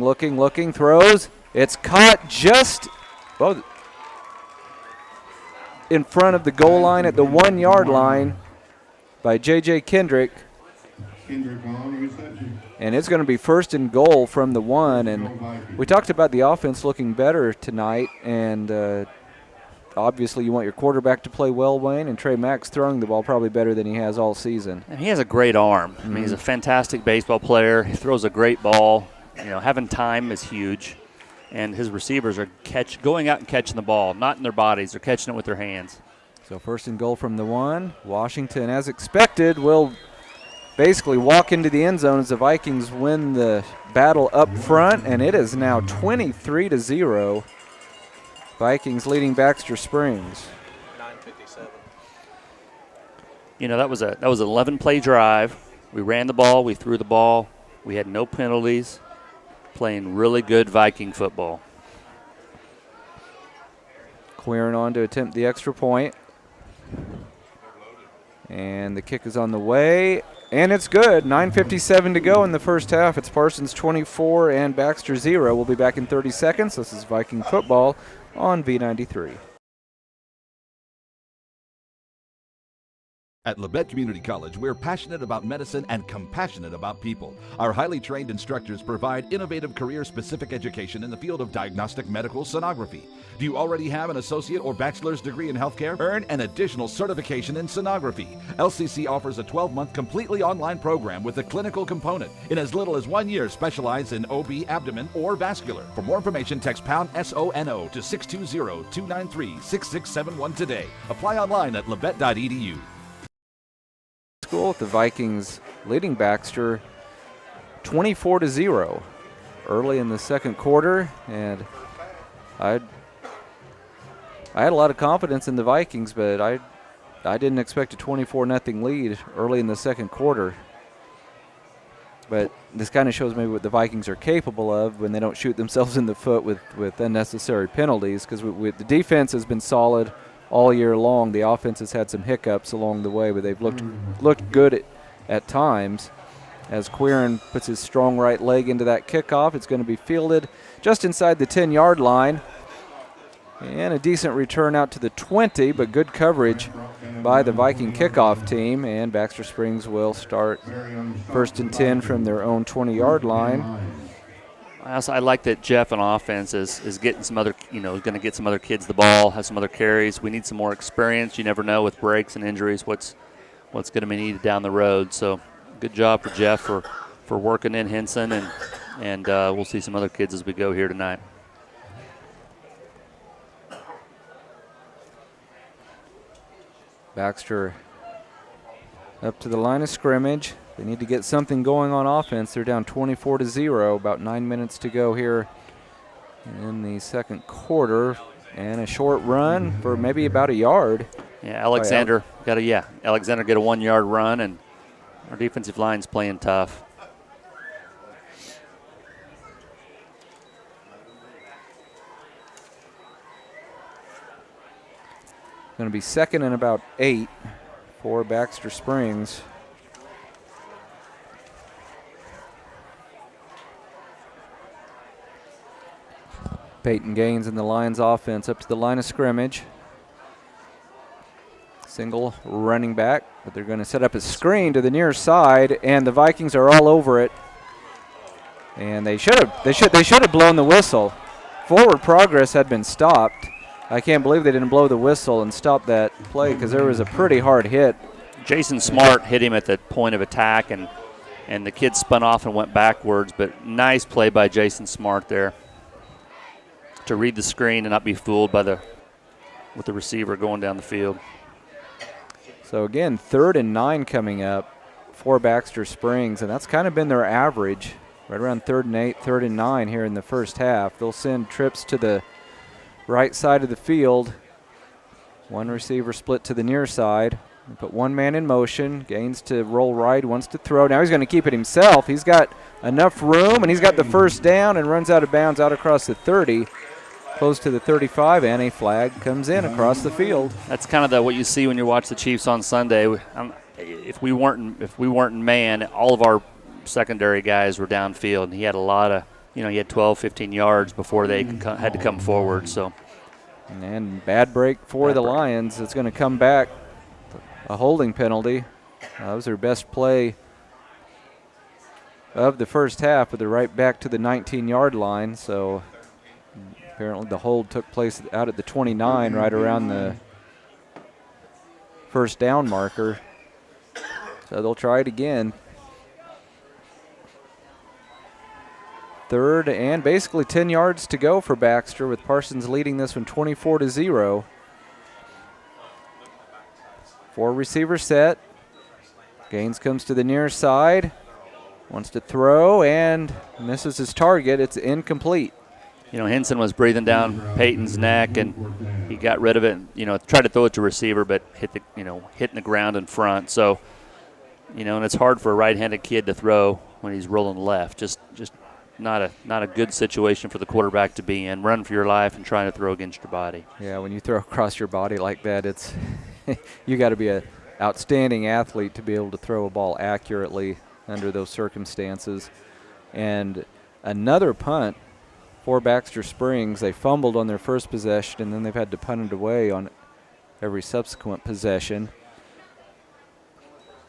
throws. It's caught just in front of the goal line at the 1-yard line by J.J. Kendrick. And it's going to be 1st and goal from the 1. And we talked about the offense looking better tonight. And obviously you want your quarterback to play well, Wayne. And Trey Mack's throwing the ball probably better than he has all season. And he has a great arm. I mean, he's a fantastic baseball player. He throws a great ball. Having time is huge. And his receivers are going out and catching the ball, not in their bodies. They're catching it with their hands. So 1st and goal from the 1. Washington, as expected, will basically walk into the end zone as the Vikings win the battle up front, and it is now 23-0. Vikings leading Baxter Springs. 9:57. You know, that was an 11-play drive. We ran the ball, we threw the ball, we had no penalties, playing really good Viking football. Queering on to attempt the extra point. And the kick is on the way, and it's good. 9:57 to go in the first half. It's Parsons 24 and Baxter 0. We'll be back in 30 seconds. This is Viking football on V93. At Labette Community College, we're passionate about medicine and compassionate about people. Our highly trained instructors provide innovative career-specific education in the field of diagnostic medical sonography. Do you already have an associate or bachelor's degree in healthcare? Earn an additional certification in sonography. LCC offers a 12-month completely online program with a clinical component. In as little as 1 year, specialize in OB, abdomen, or vascular. For more information, text pound SONO to 620-293-6671 today. Apply online at labette.edu. School with the Vikings leading Baxter 24-0 early in the second quarter, and I had a lot of confidence in the Vikings, but I didn't expect a 24-0 lead early in the second quarter. But this kind of shows maybe what the Vikings are capable of when they don't shoot themselves in the foot with unnecessary penalties, because the defense has been solid all year long. The offense has had some hiccups along the way, but they've looked good at times. As Queeren puts his strong right leg into that kickoff, it's going to be fielded just inside the 10-yard line. And a decent return out to the 20, but good coverage by the Viking kickoff team. And Baxter Springs will start 1st and 10 from their own 20-yard line. I like that Jeff on offense is getting some other, going to get some other kids the ball, has some other carries. We need some more experience. You never know with breaks and injuries what's going to be needed down the road. So good job for Jeff for working in Henson, and we'll see some other kids as we go here tonight. Baxter up to the line of scrimmage. They need to get something going on offense. They're down 24-0, about 9 minutes to go here in the second quarter. And a short run for maybe about a yard. Yeah, Alexander get a 1-yard run, and our defensive line's playing tough. Going to be 2nd and about 8 for Baxter Springs. Peyton Gaines and the Lions offense up to the line of scrimmage. Single running back, but they're going to set up a screen to the near side, and the Vikings are all over it. And they should have blown the whistle. Forward progress had been stopped. I can't believe they didn't blow the whistle and stop that play, because there was a pretty hard hit. Jason Smart hit him at the point of attack, and the kid spun off and went backwards, but nice play by Jason Smart there to read the screen and not be fooled with the receiver going down the field. So again, 3rd and 9 coming up for Baxter Springs, and that's kind of been their average, right around 3rd and 8, 3rd and 9 here in the first half. They'll send trips to the right side of the field. One receiver split to the near side. They put one man in motion. Gaines to roll right, wants to throw. Now he's going to keep it himself. He's got enough room, and he's got the first down and runs out of bounds out across the 30. Close to the 35, and a flag comes in across the field. That's kind of what you see when you watch the Chiefs on Sunday. If we weren't in man, all of our secondary guys were downfield, and he had a lot of, he had 12, 15 yards before they had to come forward. So, and bad break for the Lions. It's going to come back, a holding penalty. That was their best play of the first half, but they're right back to the 19-yard line. So apparently the hold took place out at the 29, right around the first down marker. So they'll try it again. 3rd and basically 10 yards to go for Baxter, with Parsons leading this one 24-0. 4 receiver set. Gaines comes to the near side, wants to throw and misses his target. It's incomplete. Henson was breathing down Peyton's neck, and he got rid of it. Tried to throw it to receiver, but hitting the ground in front. So, and it's hard for a right-handed kid to throw when he's rolling left. Just not a good situation for the quarterback to be in. Run for your life and trying to throw against your body. Yeah, when you throw across your body like that, it's you got to be an outstanding athlete to be able to throw a ball accurately under those circumstances. And another punt for Baxter Springs. They fumbled on their first possession, and then they've had to punt it away on every subsequent possession.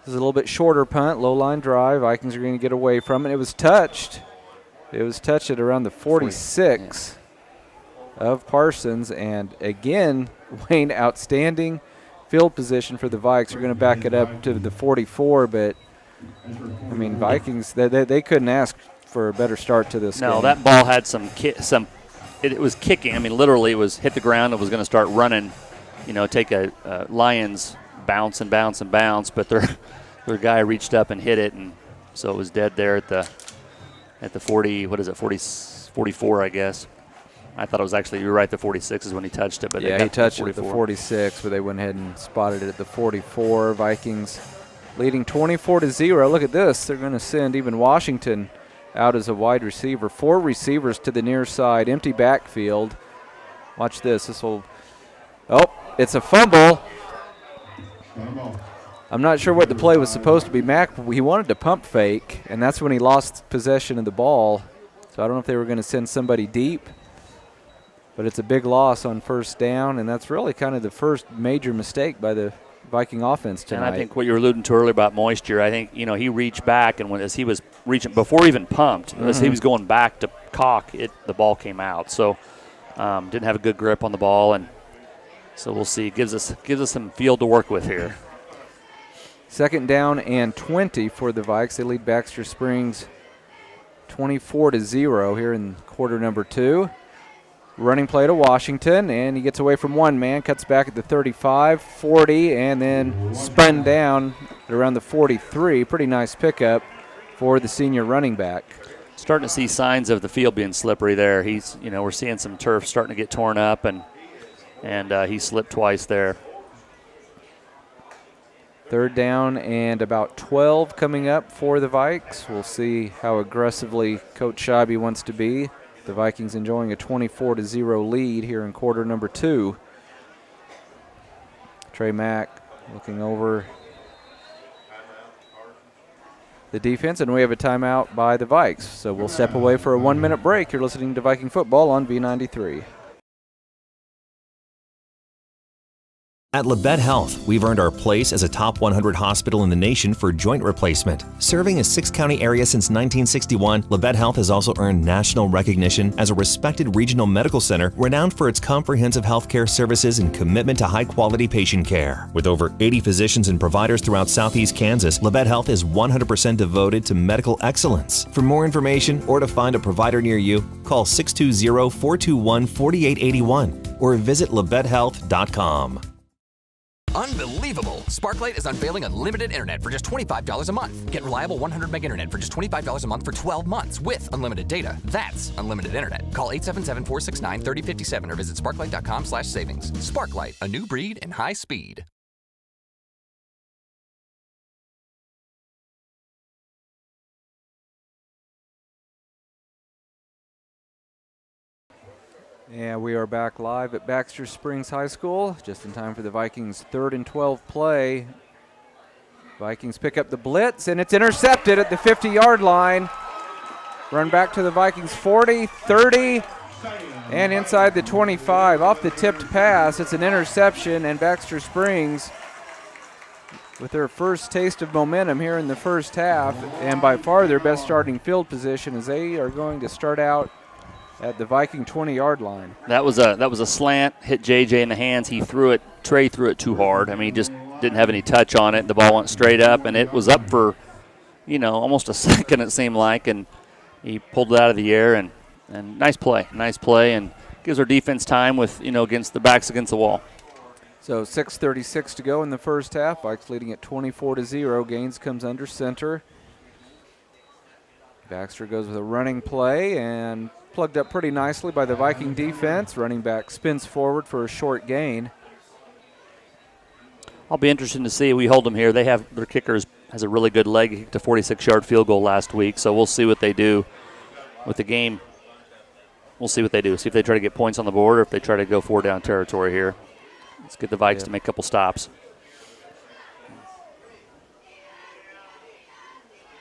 This is a little bit shorter punt, low line drive. Vikings are going to get away from it. It was touched. It was touched at around the 46 of Parsons. And again, Wayne, outstanding field position for the Vikes. They're going to back it up to the 44, but I mean, Vikings, they couldn't ask for a better start to this game. No, that ball had it was kicking. I mean, literally it was hit the ground and was going to start running, take a Lions bounce and bounce and bounce, but their guy reached up and hit it, and so it was dead there at the 40, 44, I guess. I thought it was actually, you're right, the 46 is when he touched it. But yeah, he touched it at the 46, but they went ahead and spotted it at the 44. Vikings leading 24-0. Look at this. They're going to send even Washington out as a wide receiver. 4 receivers to the near side, empty backfield. Watch this. It's a fumble. I'm not sure what the play was supposed to be. He wanted to pump fake, and that's when he lost possession of the ball. So I don't know if they were going to send somebody deep, but it's a big loss on first down, and that's really kind of the first major mistake by the Viking offense tonight. And I think what you were alluding to earlier about moisture, I think, he reached back, and as he was reaching, before he even pumped, as he was going back to cock, the ball came out. So didn't have a good grip on the ball, and so we'll see. Gives us some field to work with here. Second down and 20 for the Vikes. They lead Baxter Springs 24-0 here in quarter number 2. Running play to Washington, and he gets away from one man, cuts back at the 35, 40, and then spun down at around the 43. Pretty nice pickup for the senior running back. Starting to see signs of the field being slippery there. We're seeing some turf starting to get torn up, and he slipped twice there. Third down and about 12 coming up for the Vikes. We'll see how aggressively Coach Scheibe wants to be. The Vikings enjoying a 24-0 lead here in quarter number 2. Trey Mack looking over the defense, and we have a timeout by the Vikes. So we'll step away for a 1-minute break. You're listening to Viking Football on V93. At Labette Health, we've earned our place as a top 100 hospital in the nation for joint replacement. Serving a 6-county area since 1961, Labette Health has also earned national recognition as a respected regional medical center renowned for its comprehensive healthcare services and commitment to high-quality patient care. With over 80 physicians and providers throughout southeast Kansas, Labette Health is 100% devoted to medical excellence. For more information or to find a provider near you, call 620-421-4881 or visit labettehealth.com. Unbelievable! Sparklight is unveiling unlimited internet for just $25 a month. Get reliable 100 meg internet for just $25 a month for 12 months with unlimited data. That's unlimited internet. Call 877-469-3057 or visit sparklight.com/savings. Sparklight, a new breed in high speed. And we are back live at Baxter Springs High School, just in time for the Vikings' 3rd and 12 play. Vikings pick up the blitz, and it's intercepted at the 50-yard line. Run back to the Vikings 40, 30, and inside the 25. Off the tipped pass, it's an interception, and Baxter Springs, with their first taste of momentum here in the first half, and by far their best starting field position, as they are going to start out at the Viking 20-yard line. That was a slant, hit JJ in the hands. Trey threw it too hard. I mean, he just didn't have any touch on it. The ball went straight up, and it was up for, almost a second it seemed like, and he pulled it out of the air, and nice play, and gives our defense time with, against the backs against the wall. So 6:36 to go in the first half. Vikes leading at 24-0. Gaines comes under center. Baxter goes with a running play and plugged up pretty nicely by the Viking defense. Running back spins forward for a short gain. I'll be interested to see. We hold them here. They have their kickers has a really good leg. He kicked a 46-yard field goal last week, so we'll see what they do with the game. We'll see what they do. See if they try to get points on the board or if they try to go 4-down territory here. Let's get the Vikes to make a couple stops.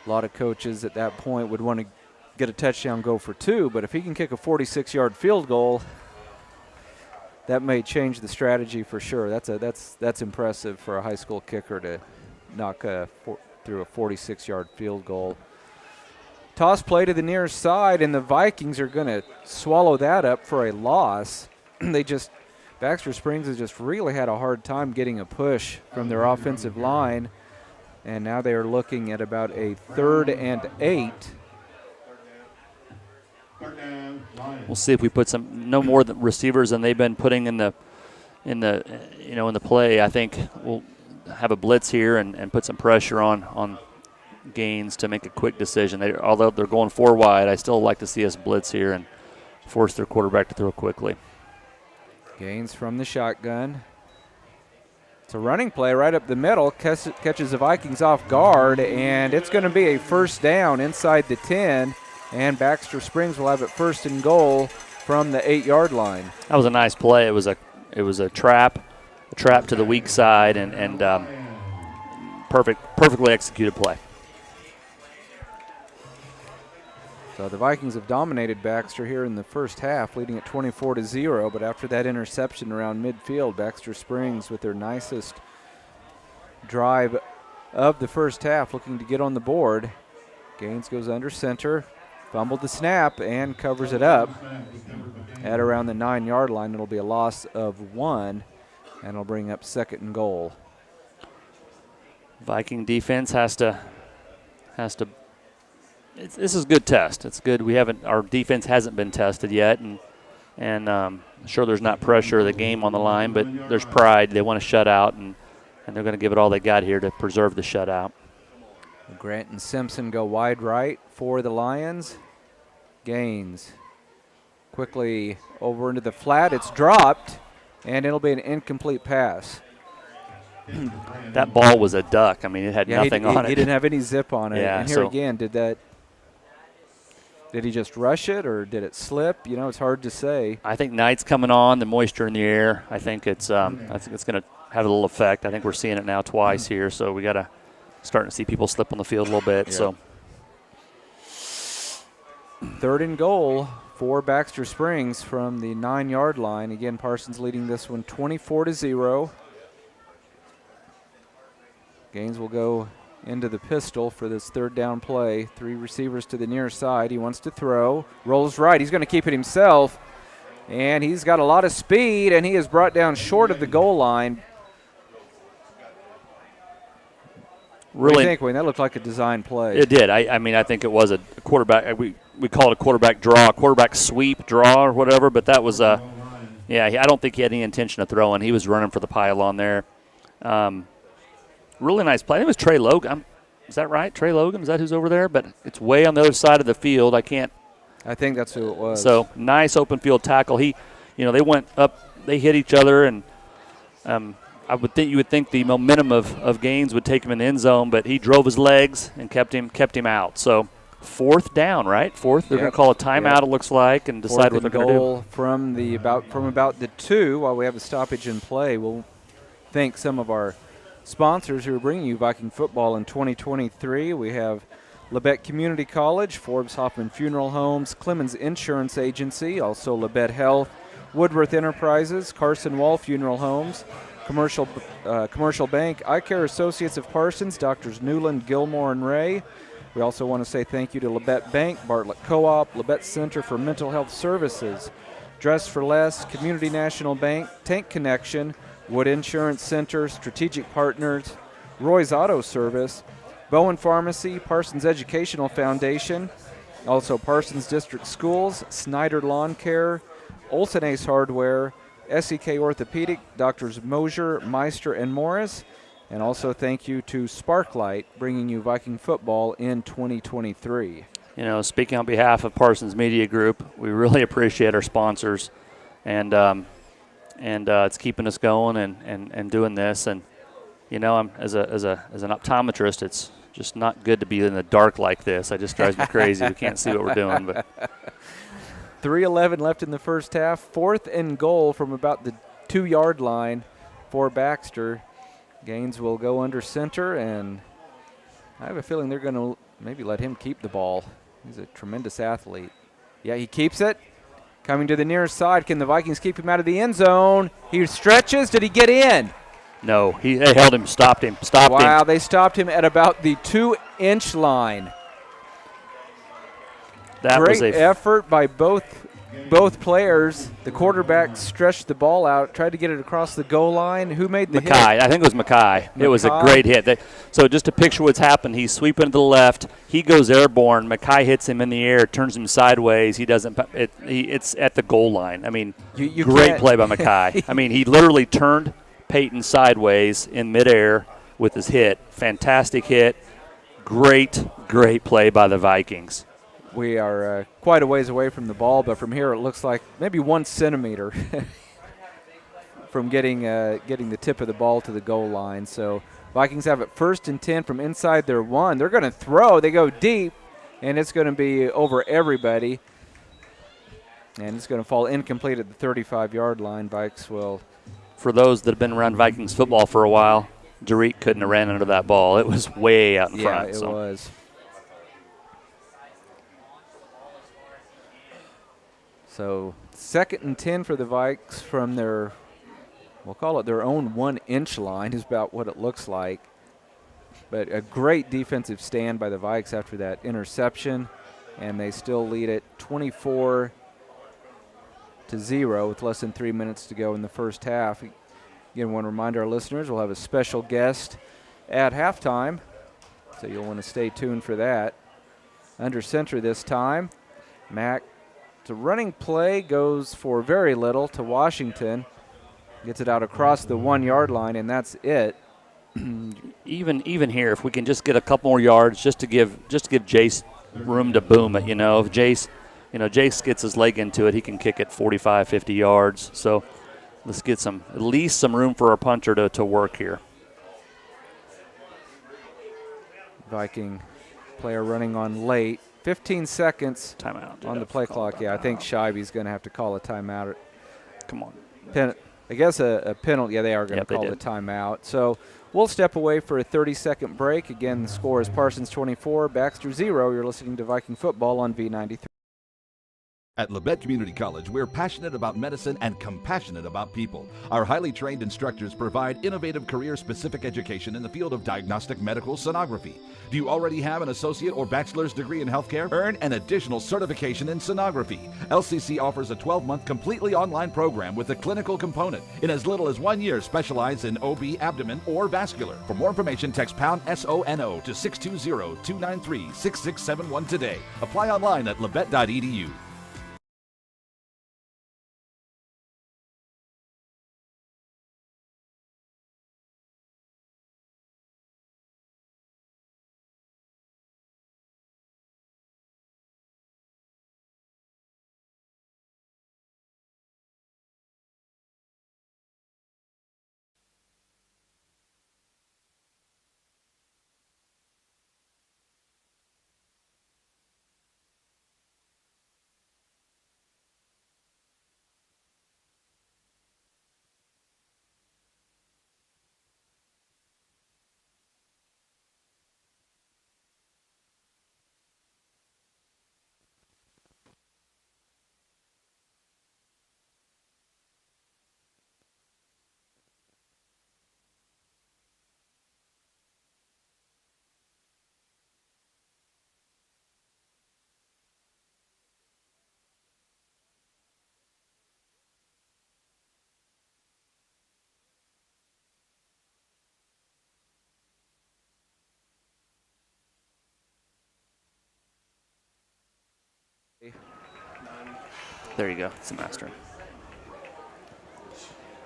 A lot of coaches at that point would want to get a touchdown, go for 2, but if he can kick a 46-yard field goal, that may change the strategy for sure. That's impressive for a high school kicker to knock through a 46-yard field goal. Toss play to the near side, and the Vikings are going to swallow that up for a loss. Baxter Springs has just really had a hard time getting a push from their offensive line, and now they are looking at about a 3rd and 8. We'll see if we put no more receivers than they've been putting in the play. I think we'll have a blitz here and put some pressure on Gaines to make a quick decision. Although they're going 4 wide, I still like to see us blitz here and force their quarterback to throw quickly. Gaines from the shotgun. It's a running play right up the middle, catches the Vikings off guard, and it's going to be a first down inside the 10, and Baxter Springs will have it 1st and goal from the 8-yard line. That was a nice play. It was a trap to the weak side, and perfectly executed play. So the Vikings have dominated Baxter here in the first half, leading at 24-0. But after that interception around midfield, Baxter Springs with their nicest drive of the first half, looking to get on the board. Gaines goes under center, fumbled the snap, and covers it up at around the 9-yard line. It'll be a loss of 1, and it'll bring up 2nd and goal. Viking defense has to. This is a good test. It's good. Our defense hasn't been tested yet, and sure there's not pressure of the game on the line, but there's pride. They want to shut out, and they're going to give it all they got here to preserve the shutout. Grant and Simpson go wide right for the Lions. Gaines quickly over into the flat. It's dropped, and it'll be an incomplete pass. That ball was a duck. I mean, it had nothing on it. He didn't have any zip on it. Yeah, and here again, did he just rush it or did it slip? It's hard to say. I think night's coming on, the moisture in the air. I think it's going to have a little effect. I think we're seeing it now twice here, so we got to starting to see people slip on the field a little bit. Yeah. So 3rd and goal for Baxter Springs from the 9-yard line. Again, Parsons leading this one 24-0. Gaines will go into the pistol for this 3rd down play. 3 receivers to the near side. He wants to throw. Rolls right. He's going to keep it himself. And he's got a lot of speed, and he is brought down short of the goal line. What do you think, Wayne? That looked like a design play. It did. I think it was a quarterback. We call it a quarterback draw, a quarterback sweep draw or whatever, but that was I don't think he had any intention of throwing. He was running for the pylon there. Really nice play. I think it was Trey Logan. Is that right? Trey Logan? Is that who's over there? But it's way on the other side of the field. I think that's who it was. So nice open field tackle. They went up. They hit each other, and you would think the momentum of Gaines would take him in the end zone, but he drove his legs and kept him out. So 4th down, right? 4th. They're going to call a timeout. It looks like, and decide what they're going to do. From about the 2, while we have a stoppage in play, we'll thank some of our sponsors who are bringing you Viking football in 2023. We have Labette Community College, Forbes Hoffman Funeral Homes, Clemens Insurance Agency, also Labette Health, Woodworth Enterprises, Carson Wall Funeral Homes, Commercial Bank, Eye Care Associates of Parsons, Doctors Newland, Gilmore, and Ray. We also want to say thank you to Labette Bank, Bartlett Co-op, Labette Center for Mental Health Services, Dress for Less, Community National Bank, Tank Connection, Wood Insurance Center, Strategic Partners, Roy's Auto Service, Bowen Pharmacy, Parsons Educational Foundation, also Parsons District Schools, Snyder Lawn Care, Olson Ace Hardware, SEK Orthopedic, Doctors Mosier, Meister, and Morris. And also thank you to Sparklight, bringing you Viking football in 2023. You know, speaking on behalf of Parsons Media Group, we really appreciate our sponsors, and it's keeping us going and doing this. And you know, as an optometrist, it's just not good to be in the dark like this. It just drives me crazy. We can't see what we're doing. But 3:11 left in the first half. 4th and goal from about the 2-yard line for Baxter. Gaines will go under center, and I have a feeling they're going to maybe let him keep the ball. He's a tremendous athlete. Yeah, he keeps it. Coming to the near side. Can the Vikings keep him out of the end zone? He stretches. Did he get in? No, they held him, stopped him. Wow, they stopped him at about the 2-inch line. That Great was a effort by both players. The quarterback stretched the ball out, tried to get it across the goal line. Who made the hit? I think it was Mackay. It was a great hit. So just to picture what's happened, he's sweeping to the left. He goes airborne. Mackay hits him in the air, turns him sideways. He doesn't. It's at the goal line. I mean, great play by Mackay. I mean, he literally turned Peyton sideways in midair with his hit. Fantastic hit. Great play by the Vikings. We are quite a ways away from the ball, but from here it looks like maybe 1 centimeter from getting the tip of the ball to the goal line. So Vikings have it 1st and 10 from inside their 1. They're going to throw. They go deep, and it's going to be over everybody. And it's going to fall incomplete at the 35-yard line. Vikes will. For those that have been around Vikings football for a while, Derek couldn't have ran under that ball. It was way out in front. Yeah, it was. So 2nd and 10 for the Vikes from their, we'll call it their own 1-inch line is about what it looks like. But a great defensive stand by the Vikes after that interception, and they still lead it 24-0 with less than 3 minutes to go in the first half. Again, want to remind our listeners we'll have a special guest at halftime, so you'll want to stay tuned for that. Under center this time, Mack. The running play goes for very little to Washington. Gets it out across the 1-yard line, and that's it. Even here, if we can just get a couple more yards, just to give Jace room to boom it. You know, if Jace gets his leg into it, he can kick it 45, 50 yards. So let's get at least some room for our punter to work here. Viking player running on late. 15 seconds timeout on the play clock. Yeah, I think Scheibe's going to have to call a timeout. Come on. I guess a penalty. Yeah, they are going to call the timeout. So we'll step away for a 30-second break. Again, the score is Parsons 24, Baxter 0. You're listening to Viking football on V93. At Labette Community College, we're passionate about medicine and compassionate about people. Our highly trained instructors provide innovative career-specific education in the field of diagnostic medical sonography. Do you already have an associate or bachelor's degree in healthcare? Earn an additional certification in sonography. LCC offers a 12-month completely online program with a clinical component. In as little as 1 year, specialize in OB, abdomen, or vascular. For more information, text pound SONO to 620-293-6671 today. Apply online at labette.edu. There you go. It's a master.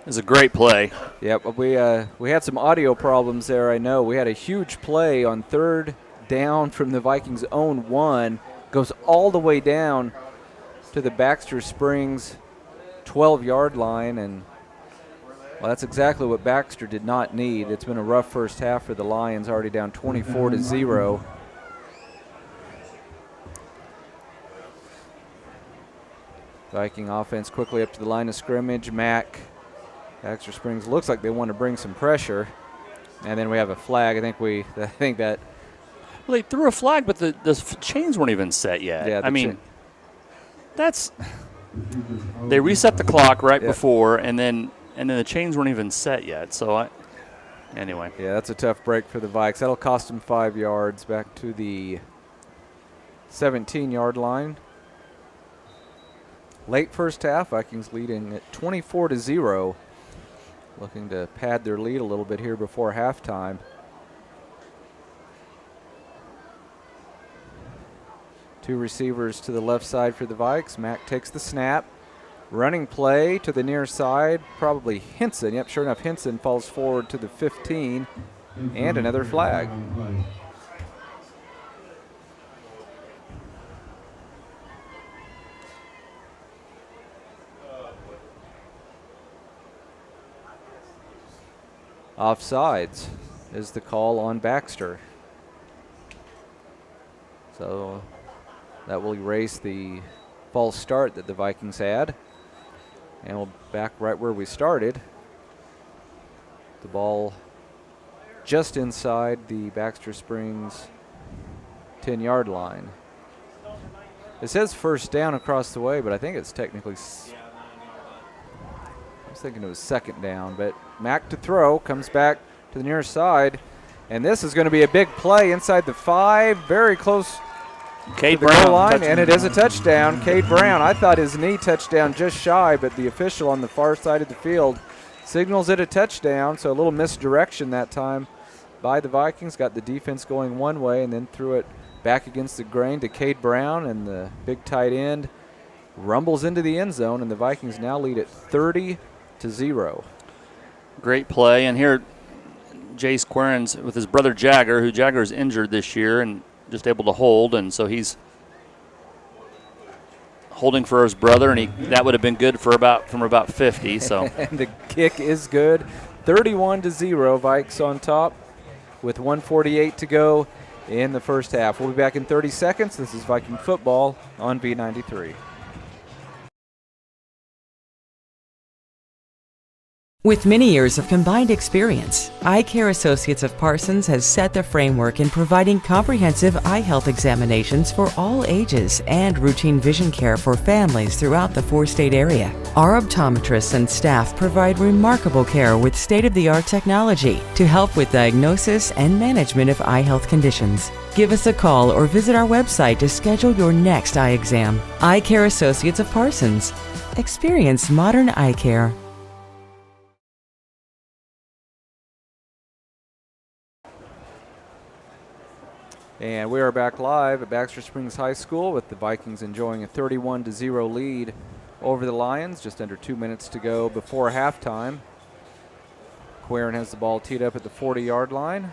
was a great play. Yep, we had some audio problems there, I know. We had a huge play on third down from the Vikings' own 1. Goes all the way down to the Baxter Springs 12-yard line, and well, that's exactly what Baxter did not need. It's been a rough first half for the Lions, already down 24-0. Viking offense quickly up to the line of scrimmage. Baxter Springs looks like they want to bring some pressure, and then we have a flag. I think that. Well, they threw a flag, but the chains weren't even set yet. Yeah, I mean, they reset the clock right before, and then the chains weren't even set yet. So anyway. Yeah, that's a tough break for the Vikes. That'll cost them 5 yards back to the 17-yard line. Late first half, Vikings leading at 24-0. Looking to pad their lead a little bit here before halftime. Two receivers to the left side for the Vikes. Mack takes the snap. Running play to the near side, probably Henson. Yep, sure enough, Henson falls forward to the 15, and another flag. Offsides is the call on Baxter. So that will erase the false start that the Vikings had. And we'll back right where we started. The ball just inside the Baxter Springs 10-yard line. It says first down across the way, but I think it's technically I was thinking it was second down, but Mack to throw, comes back to the near side, and this is going to be a big play inside the 5, very close Cade to the goal line, touchdown. and it is a touchdown. Cade Brown, I thought his knee touched down just shy, but the official on the far side of the field signals it a touchdown, so a little misdirection that time by the Vikings. Got the defense going one way and then threw it back against the grain to Cade Brown, and the big tight end rumbles into the end zone, and the Vikings now lead at 30-0. Great play, and here Jace Querens with his brother Jagger, who Jagger is injured this year and just able to hold, and so he's holding for his brother, and that would have been good for from about 50. So and the kick is good. 31-0, Vikes on top with 1:48 to go in the first half. We'll be back in 30 seconds. This is Viking football on V93. With many years of combined experience, Eye Care Associates of Parsons has set the framework in providing comprehensive eye health examinations for all ages and routine vision care for families throughout the 4-state area. Our optometrists and staff provide remarkable care with state-of-the-art technology to help with diagnosis and management of eye health conditions. Give us a call or visit our website to schedule your next eye exam. Eye Care Associates of Parsons. Experience modern eye care. And we are back live at Baxter Springs High School with the Vikings enjoying a 31-0 lead over the Lions. Just under 2 minutes to go before halftime. Queren has the ball teed up at the 40-yard line.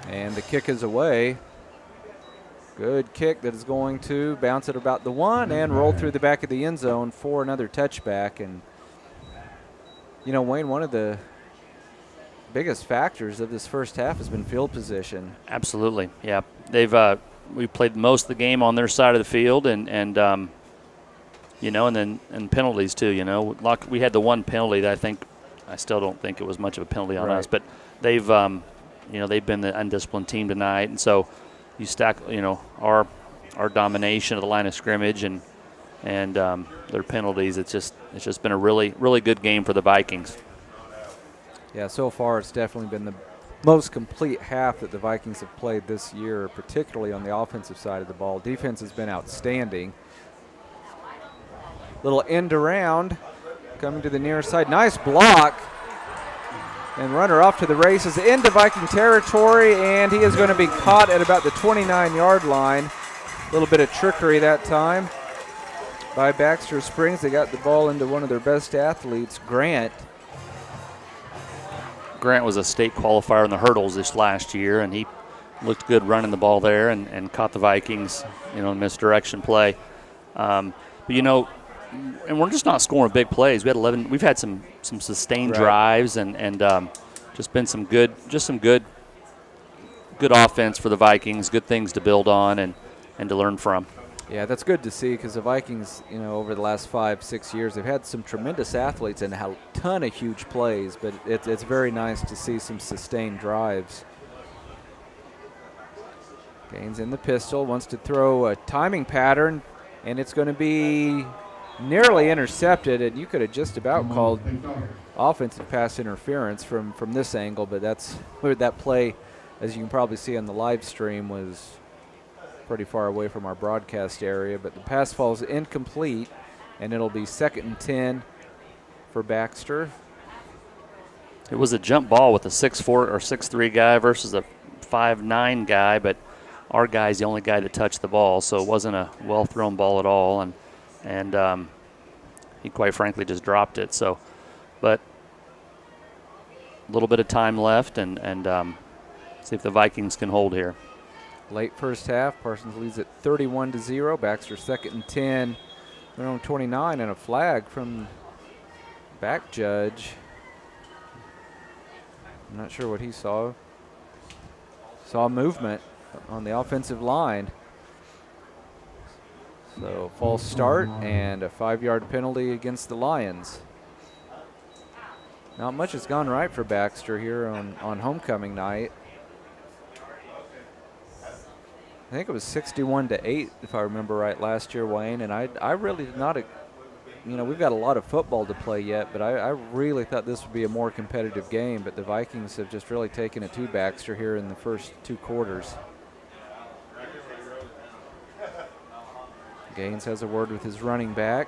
And the kick is away. Good kick that is going to bounce at about the 1 and roll through the back of the end zone for another touchback. And, you know, Wayne, one of the biggest factors of this first half has been field position. Absolutely, yeah. We played most of the game on their side of the field, and you know, and penalties too. You know, we had the one penalty that I still don't think it was much of a penalty on us, but they've been the undisciplined team tonight, and so you stack our domination of the line of scrimmage and their penalties. It's just been a really good game for the Vikings. Yeah, so far it's definitely been the most complete half that the Vikings have played this year, particularly on the offensive side of the ball. Defense has been outstanding. Little end around, coming to the near side. Nice block. And runner off to the races into Viking territory, and he is going to be caught at about the 29-yard line. A little bit of trickery that time. by Baxter Springs. They got the ball into one of their best athletes, Grant. Grant was a state qualifier in the hurdles this last year, and he looked good running the ball there and caught the Vikings, misdirection play. But, and we're just not scoring big plays. We had 11. We've had some sustained drives and just been some good offense for the Vikings. Good things to build on and to learn from. Yeah, that's good to see because the Vikings, over the last 5-6 years, they've had some tremendous athletes and a ton of huge plays. But it's very nice to see some sustained drives. Gaines in the pistol, wants to throw a timing pattern, and it's going to be nearly intercepted, and you could have just about called offensive pass interference from this angle, but that play, as you can probably see on the live stream, was pretty far away from our broadcast area, but the pass falls incomplete, and it'll be 2nd and 10 for Baxter. It was a jump ball with a 6'4" or 6'3" guy versus a 5'9" guy, but our guy's the only guy that touched the ball, so it wasn't a well-thrown ball at all, and he quite frankly just dropped it. So, but a little bit of time left, and see if the Vikings can hold here. Late first half, Parsons leads at 31-0. Baxter 2nd and 10. They're on 29, and a flag from back judge. I'm not sure what he saw. Saw movement on the offensive line. So false start and a 5-yard penalty against the Lions. Not much has gone right for Baxter here on homecoming night. I think it was 61-8, if I remember right, last year, Wayne. And I really did not, we've got a lot of football to play yet, but I really thought this would be a more competitive game. But the Vikings have just really taken it to Baxter here in the first 2 quarters. Gaines has a word with his running back.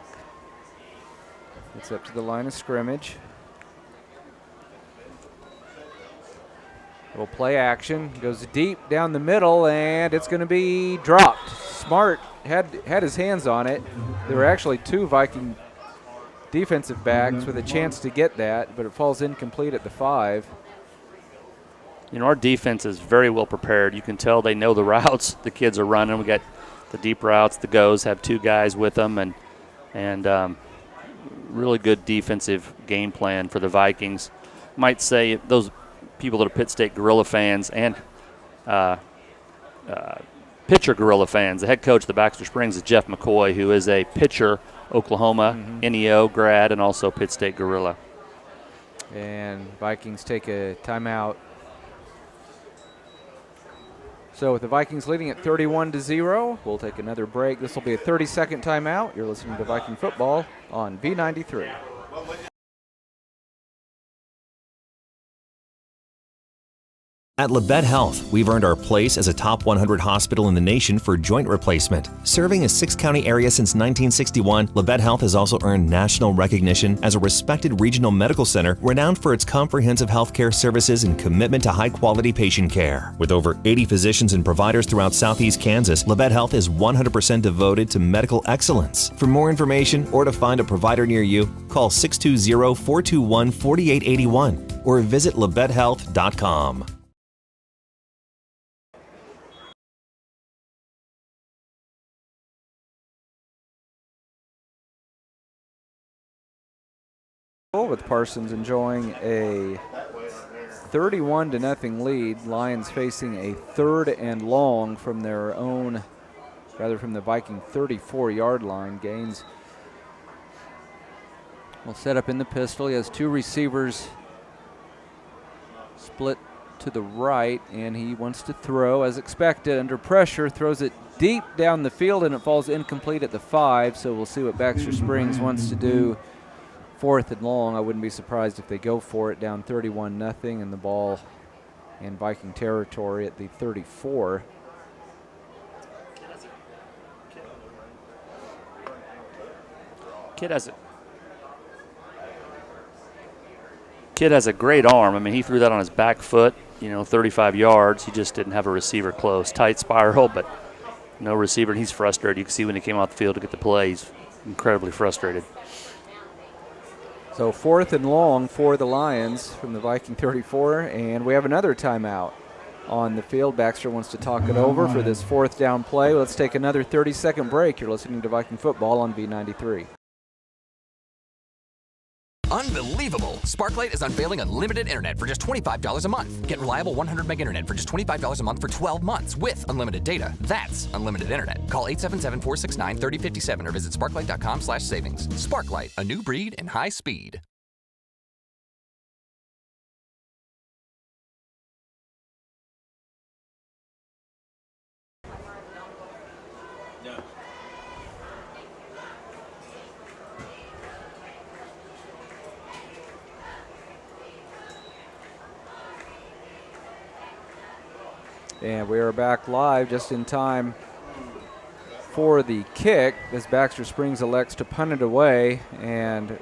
Gets up to the line of scrimmage. Little play action, goes deep down the middle, and it's going to be dropped. Smart had his hands on it. There were actually 2 Viking defensive backs with a chance to get that, but it falls incomplete at the 5. Our defense is very well prepared. You can tell they know the routes the kids are running. We got the deep routes, the goes, have 2 guys with them, and really good defensive game plan for the Vikings. Might say those people that are Pitt State Gorilla fans and pitcher Gorilla fans. The head coach of the Baxter Springs is Jeff McCoy, who is a pitcher, Oklahoma NEO grad, and also Pitt State Gorilla. And Vikings take a timeout. So with the Vikings leading at 31-0, we'll take another break. This will be a 30-second timeout. You're listening to Viking Football on V93. At Labette Health, we've earned our place as a top 100 hospital in the nation for joint replacement. Serving a 6-county area since 1961, Labette Health has also earned national recognition as a respected regional medical center renowned for its comprehensive healthcare services and commitment to high-quality patient care. With over 80 physicians and providers throughout southeast Kansas, Labette Health is 100% devoted to medical excellence. For more information or to find a provider near you, call 620-421-4881 or visit labettehealth.com. With Parsons enjoying a 31-0 lead. Lions facing a 3rd and long from their own, rather from the Viking 34-yard line. Gaines will set up in the pistol. He has 2 receivers split to the right, and he wants to throw as expected under pressure. Throws it deep down the field, and it falls incomplete at the 5. So we'll see what Baxter Springs wants to do. 4th and long. I wouldn't be surprised if they go for it, down 31-0, and the ball in Viking territory at the 34. Kid has a great arm. I mean, he threw that on his back foot, 35 yards. He just didn't have a receiver close. Tight spiral, but no receiver. He's frustrated. You can see when he came off the field to get the play, he's incredibly frustrated. So 4th and long for the Lions from the Viking 34, and we have another timeout on the field. Baxter wants to talk it over for this 4th down play. Let's take another 30-second break. You're listening to Viking Football on V93. Unbelievable! Sparklight is unveiling unlimited internet for just $25 a month. Get reliable 100 meg internet for just $25 a month for 12 months with unlimited data. That's unlimited internet. Call 877-469-3057 or visit sparklight.com/savings. Sparklight, a new breed in high speed. And we are back live just in time for the kick as Baxter Springs elects to punt it away. And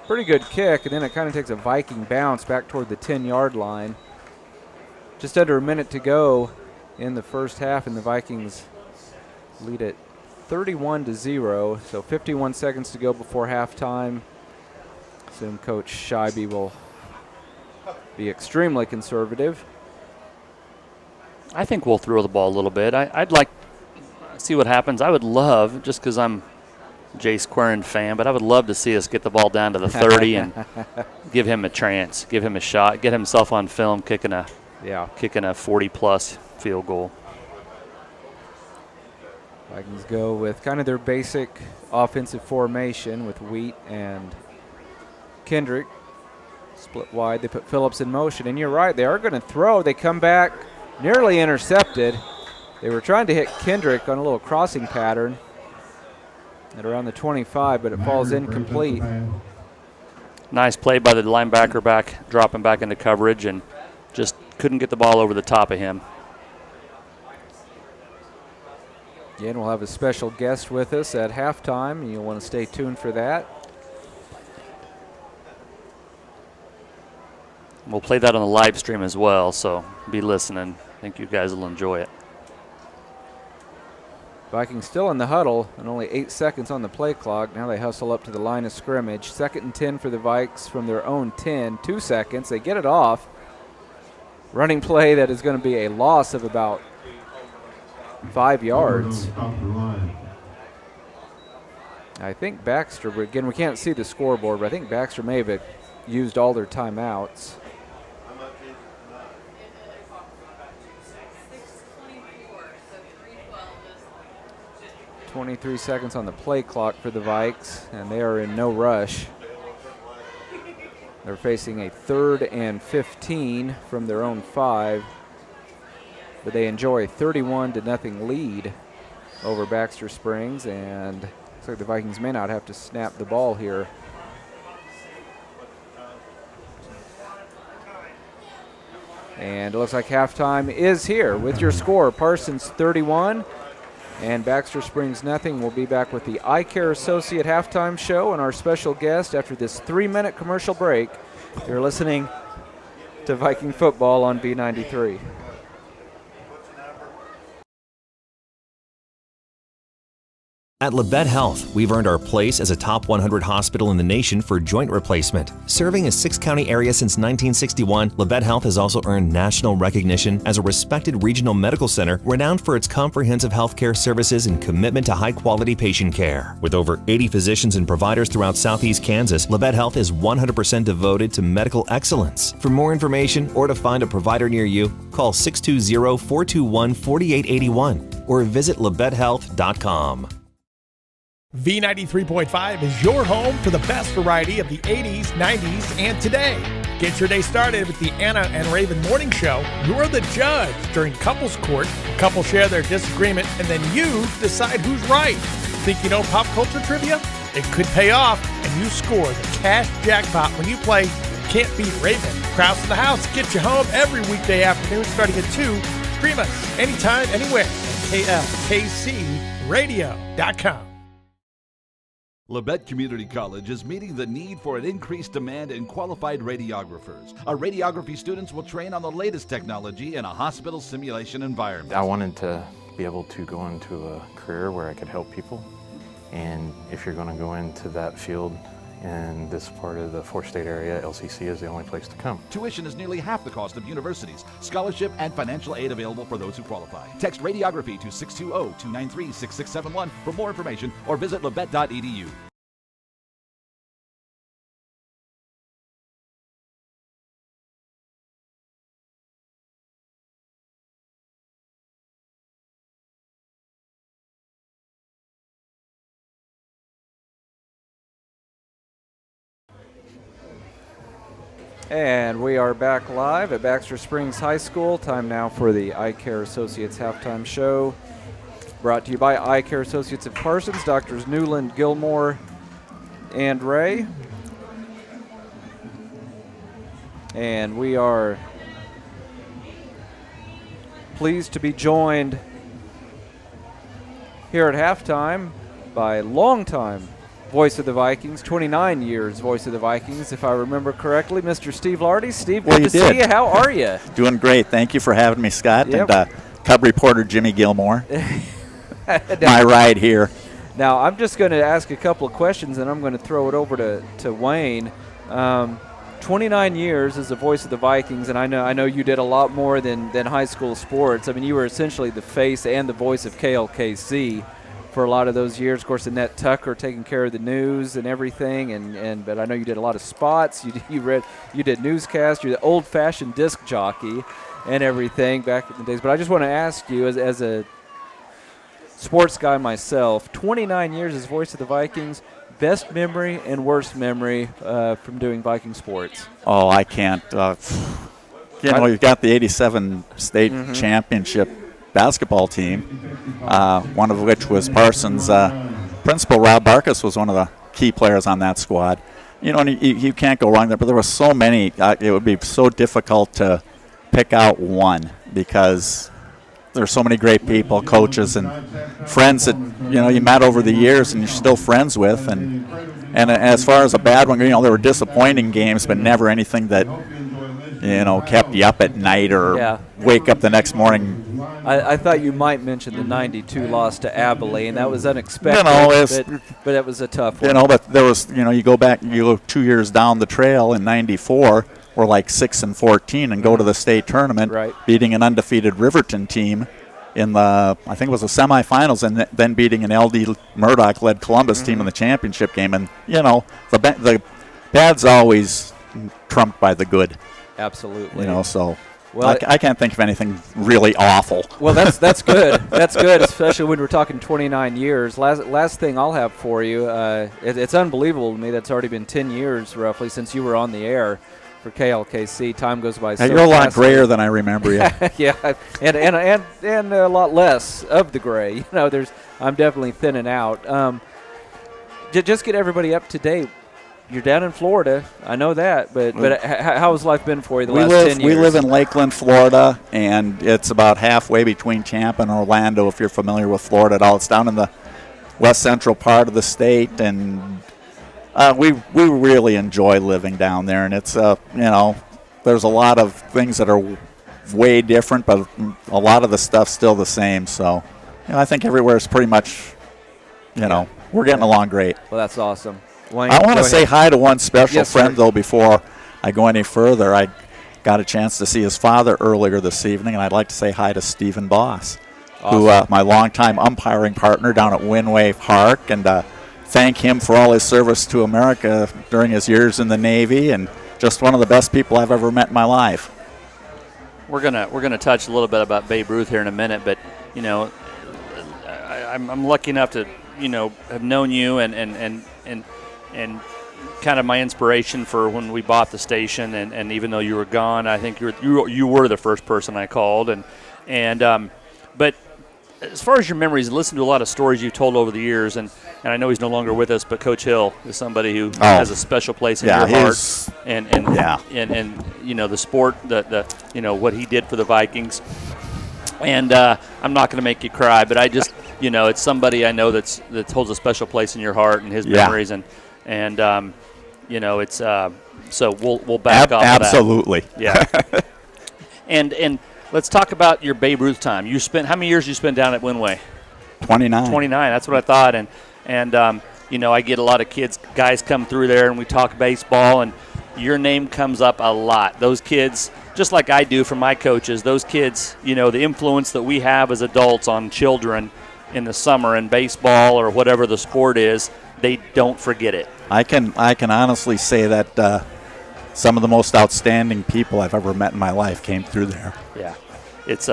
pretty good kick, and then it kind of takes a Viking bounce back toward the 10-yard line. Just under a minute to go in the first half, and the Vikings lead it 31-0. So 51 seconds to go before halftime. Assume Coach Scheibe will be extremely conservative. I think we'll throw the ball a little bit. I'd like to see what happens. I would love, just because I'm a Jace Querin fan, but I would love to see us get the ball down to the 30 and give him a chance, give him a shot, get himself on film kicking a 40-plus field goal. Vikings go with kind of their basic offensive formation with Wheat and Kendrick split wide. They put Phillips in motion, and you're right, they are going to throw. They come back. Nearly intercepted. They were trying to hit Kendrick on a little crossing pattern at around the 25, but it falls incomplete. Nice play by the linebacker dropping back into coverage, and just couldn't get the ball over the top of him. Again, we'll have a special guest with us at halftime, and you'll want to stay tuned for that. We'll play that on the live stream as well, so be listening. I think you guys will enjoy it. Vikings still in the huddle and only 8 seconds on the play clock. Now they hustle up to the line of scrimmage. 2nd and 10 for the Vikes from their own 10. 2 seconds. They get it off. Running play that is going to be a loss of about 5 yards. I think Baxter, again, we can't see the scoreboard, but I think Baxter may have used all their timeouts. 23 seconds on the play clock for the Vikes, and they are in no rush. They're facing a 3rd and 15 from their own 5, but they enjoy a 31-0 lead over Baxter Springs, and looks like the Vikings may not have to snap the ball here. And it looks like halftime is here with your score. Parsons 31 and Baxter Springs nothing. We'll be back with the Eye Care Associate halftime show and our special guest after this 3-minute commercial break. You're listening to Viking Football on V93. At Labette Health, we've earned our place as a top 100 hospital in the nation for joint replacement. Serving a 6-county area since 1961, Labette Health has also earned national recognition as a respected regional medical center renowned for its comprehensive healthcare services and commitment to high-quality patient care. With over 80 physicians and providers throughout southeast Kansas, Labette Health is 100% devoted to medical excellence. For more information or to find a provider near you, call 620-421-4881 or visit labettehealth.com. V93.5 is your home for the best variety of the 80s, 90s, and today. Get your day started with the Anna and Raven Morning Show. You're the judge during couples court. Couples share their disagreement, and then you decide who's right. Think you know pop culture trivia? It could pay off, and you score the cash jackpot when you play Can't Beat Raven. Krause in the House gets you home every weekday afternoon starting at 2. Stream us anytime, anywhere at klkcradio.com. Labette Community College is meeting the need for an increased demand in qualified radiographers. Our radiography students will train on the latest technology in a hospital simulation environment. I wanted to be able to go into a career where I could help people And if you're going to go into that field in this part of the four-state area, LCC is the only place to come. Tuition is nearly half the cost of universities. Scholarship and financial aid available for those who qualify. Text Radiography to 620-293-6671 for more information or visit labette.edu. And we are back live at Baxter Springs High School. Time now for the Eye Care Associates halftime show. Brought to you by Eye Care Associates of Parsons, Doctors Newland, Gilmore, and Ray. And we are pleased to be joined here at halftime by longtime voice of the Vikings, 29 years voice of the Vikings, if I remember correctly, Mr. Steve Lardy. Steve, good to see you. How are you? Doing great. Thank you for having me, Scott. Yep. And Cub reporter Jimmy Gilmore. My ride here. Now, I'm just going to ask a couple of questions, and I'm going to throw it over to Wayne. 29 years as the voice of the Vikings, and I know you did a lot more than high school sports. I mean, you were essentially the face and the voice of KLKC for a lot of those years. Of course, Annette Tucker taking care of the news and everything, but I know you did a lot of spots. You did newscasts. You're the old-fashioned disc jockey and everything back in the days. But I just want to ask you, as a sports guy myself, 29 years as voice of the Vikings, best memory and worst memory from doing Viking sports? Oh, I can't. You've got the 87 state championship basketball team, one of which was Parsons. Principal Rob Barkas was one of the key players on that squad. And you can't go wrong there, but there were so many. It would be so difficult to pick out one because there's so many great people, coaches and friends that you met over the years and you're still friends with. And as far as a bad one, there were disappointing games, but never anything that kept you up at night or wake up the next morning. I thought you might mention the 92 loss to Abilene. That was unexpected, but it was a tough one. But there was, you go back, you go 2 years down the trail in 94, we're like 6-14 and go to the state tournament, beating an undefeated Riverton team in the, I think it was the semifinals, and then beating an LD Murdoch-led Columbus team in the championship game. And, the bad's always trumped by the good. Absolutely. So I can't think of anything really awful. Well, that's good. That's good, especially when we're talking 29 years. Last thing I'll have for you, it's unbelievable to me that's already been 10 years roughly since you were on the air for KLKC. Time goes by so fast. You're a lot grayer than I remember you. Yeah, and a lot less of the gray. I'm definitely thinning out. Just get everybody up to date. You're down in Florida, I know that, but how has life been for you the last 10 years? We live in Lakeland, Florida, and it's about halfway between Tampa and Orlando, if you're familiar with Florida at all. It's down in the west central part of the state, and we really enjoy living down there. And it's, there's a lot of things that are way different, but a lot of the stuff's still the same. So, I think everywhere is pretty much, we're getting along great. Well, that's awesome. Wayne, I want to say hi to one special friend, though, before I go any further. I got a chance to see his father earlier this evening, and I'd like to say hi to Stephen Boss, who my longtime umpiring partner down at Winway Park, and thank him for all his service to America during his years in the Navy, and just one of the best people I've ever met in my life. We're gonna touch a little bit about Babe Ruth here in a minute, but I'm lucky enough to have known you and kind of my inspiration for when we bought the station, and even though you were gone, I think you were the first person I called, but as far as your memories, listen to a lot of stories you've told over the years, and I know he's no longer with us, but Coach Hill is somebody who has a special place in your heart, and the sport, the what he did for the Vikings, and I'm not going to make you cry, but I just it's somebody I know that holds a special place in your heart and his memories, and it's so we'll back off absolutely of that. And let's talk about your Babe Ruth time. How many years you spent down at Winway? 29. 29. That's what I thought. And I get a lot of guys come through there, and we talk baseball, and your name comes up a lot. Those kids, just like I do for my coaches, those kids, the influence that we have as adults on children in the summer in baseball or whatever the sport is, they don't forget it. I can honestly say that some of the most outstanding people I've ever met in my life came through there. Yeah, if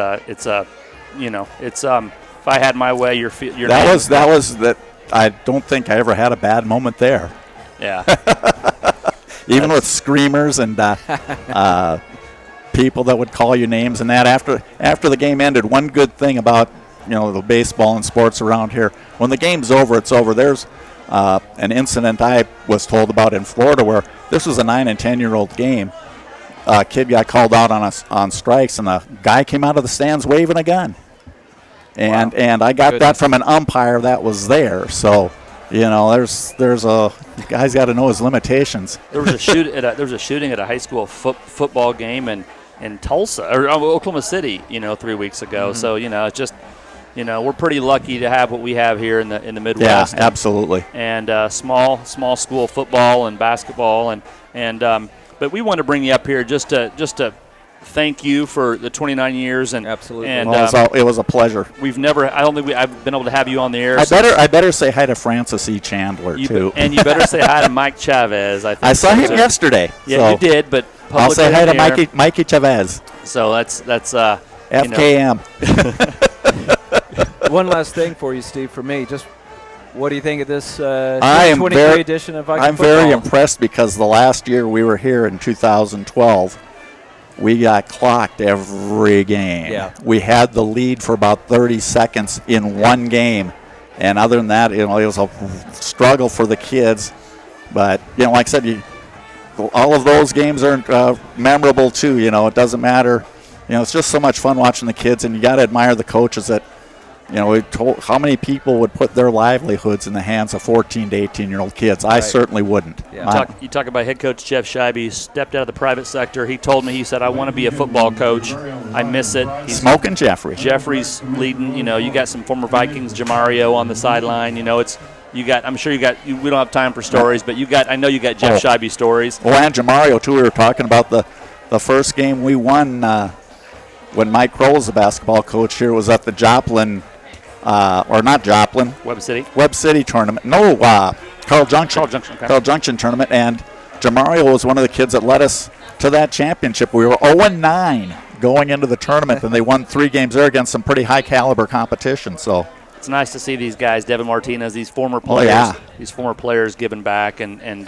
I had my way, your that was that. I don't think I ever had a bad moment there. Yeah. Even with screamers and people that would call you names and that after the game ended, one good thing about the baseball and sports around here, when the game's over, it's over. There's an incident I was told about in Florida where this was a 9 and 10-year-old game. A kid got called out on strikes, and the guy came out of the stands waving a gun. And I got that from an umpire that was there. So, there's a guy's got to know his limitations. There was a shooting at a high school football game in Tulsa or Oklahoma City, 3 weeks ago. Mm-hmm. So it's just we're pretty lucky to have what we have here in the Midwest. Yeah, absolutely. And small school football and basketball but we want to bring you up here just to thank you for the 29 years and absolutely. And it was a pleasure. I've been able to have you on the air. I better say hi to Francis E. Chandler too. And you better say hi to Mike Chavez. I saw him yesterday. Yeah, so you did, but I'll say hi to Mikey Chavez. So that's FKM. One last thing for you, Steve, for me, just what do you think of this 2023 edition of Viking I'm football? very impressed because the last year we were here in 2012, we got clocked every game. Yeah. We had the lead for about 30 seconds in one game. And other than that, it was a struggle for the kids. But, like I said, all of those games are memorable too. It doesn't matter. It's just so much fun watching the kids, and you got to admire the coaches that, how many people would put their livelihoods in the hands of 14 to 18-year-old kids? I certainly wouldn't. Yeah. You talk about head coach Jeff Scheibe. He stepped out of the private sector. He told me, he said, I want to be a football coach. I miss it. He's smoking Jeffrey. Jeffrey's leading. You got some former Vikings, Jamario on the sideline. I'm sure we don't have time for stories, but I know you got Jeff Scheibe stories. Well, and Jamario, too. We were talking about the first game we won when Mike Kroll was the basketball coach here, was at the Joplin, or not Joplin. Webb City tournament. No, Carl Junction. Okay. Carl Junction tournament. And Jamario was one of the kids that led us to that championship. We were 0-9 going into the tournament, and they won 3 games there against some pretty high-caliber competition. So it's nice to see these guys, Devin Martinez, these former players, these former players giving back and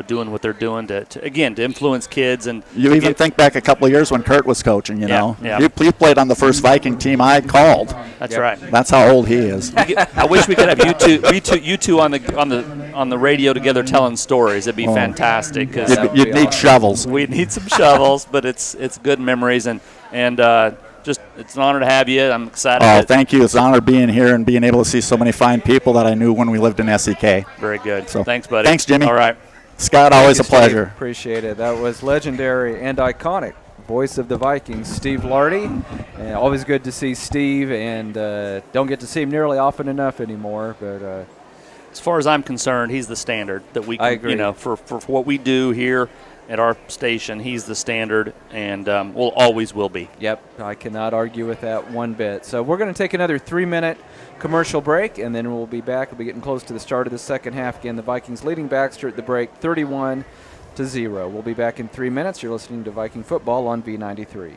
doing what they're doing to influence kids. And you even think back a couple of years when Kurt was coaching. Yeah. He played on the first Viking team I called. That's right. That's how old he is. I wish we could have you two on the radio together telling stories. It'd be fantastic. You'd need shovels. We'd need some shovels, but it's good memories and just it's an honor to have you. I'm excited. Oh, thank you. It's an honor being here and being able to see so many fine people that I knew when we lived in SEK. Very good. So thanks, buddy. Thanks, Jimmy. All right. Scott, always a pleasure. Steve. Appreciate it. That was legendary and iconic voice of the Vikings, Steve Lardy. And always good to see Steve, and don't get to see him nearly often enough anymore. But as far as I'm concerned, he's the standard that we can, I agree. For what we do here at our station, he's the standard, and always will be. Yep, I cannot argue with that one bit. So we're going to take another 3-minute commercial break, and then we'll be back. We'll be getting close to the start of the second half. Again, the Vikings leading Baxter at the break 31-0. We'll be back in 3 minutes. You're listening to Viking Football on V93.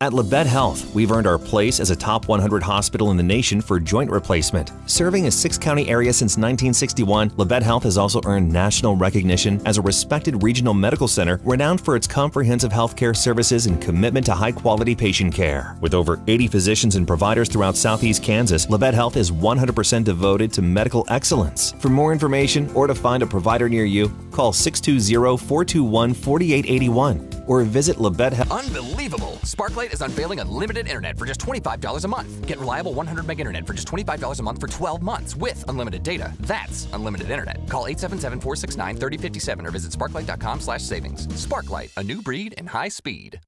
At Labette Health, we've earned our place as a top 100 hospital in the nation for joint replacement. Serving a 6-county area since 1961, Labette Health has also earned national recognition as a respected regional medical center renowned for its comprehensive healthcare services and commitment to high-quality patient care. With over 80 physicians and providers throughout southeast Kansas, Labette Health is 100% devoted to medical excellence. For more information or to find a provider near you, call 620-421-4881 or visit Labette Health. Unbelievable! Sparklight is unveiling unlimited internet for just $25 a month. Get reliable 100 meg internet for just $25 a month for 12 months with unlimited data. That's unlimited internet. Call 877-469-3057 or visit sparklight.com/savings. Sparklight, a new breed in high speed.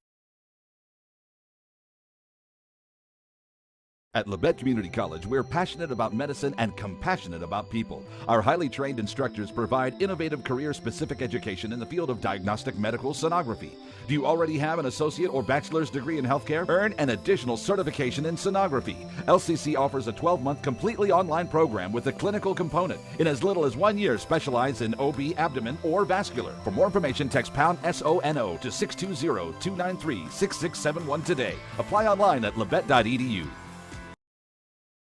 At Labette Community College, we're passionate about medicine and compassionate about people. Our highly trained instructors provide innovative career-specific education in the field of diagnostic medical sonography. Do you already have an associate or bachelor's degree in healthcare? Earn an additional certification in sonography. LCC offers a 12-month completely online program with a clinical component. In as little as 1 year, specialize in OB, abdomen, or vascular. For more information, text pound SONO to 620-293-6671 today. Apply online at labette.edu.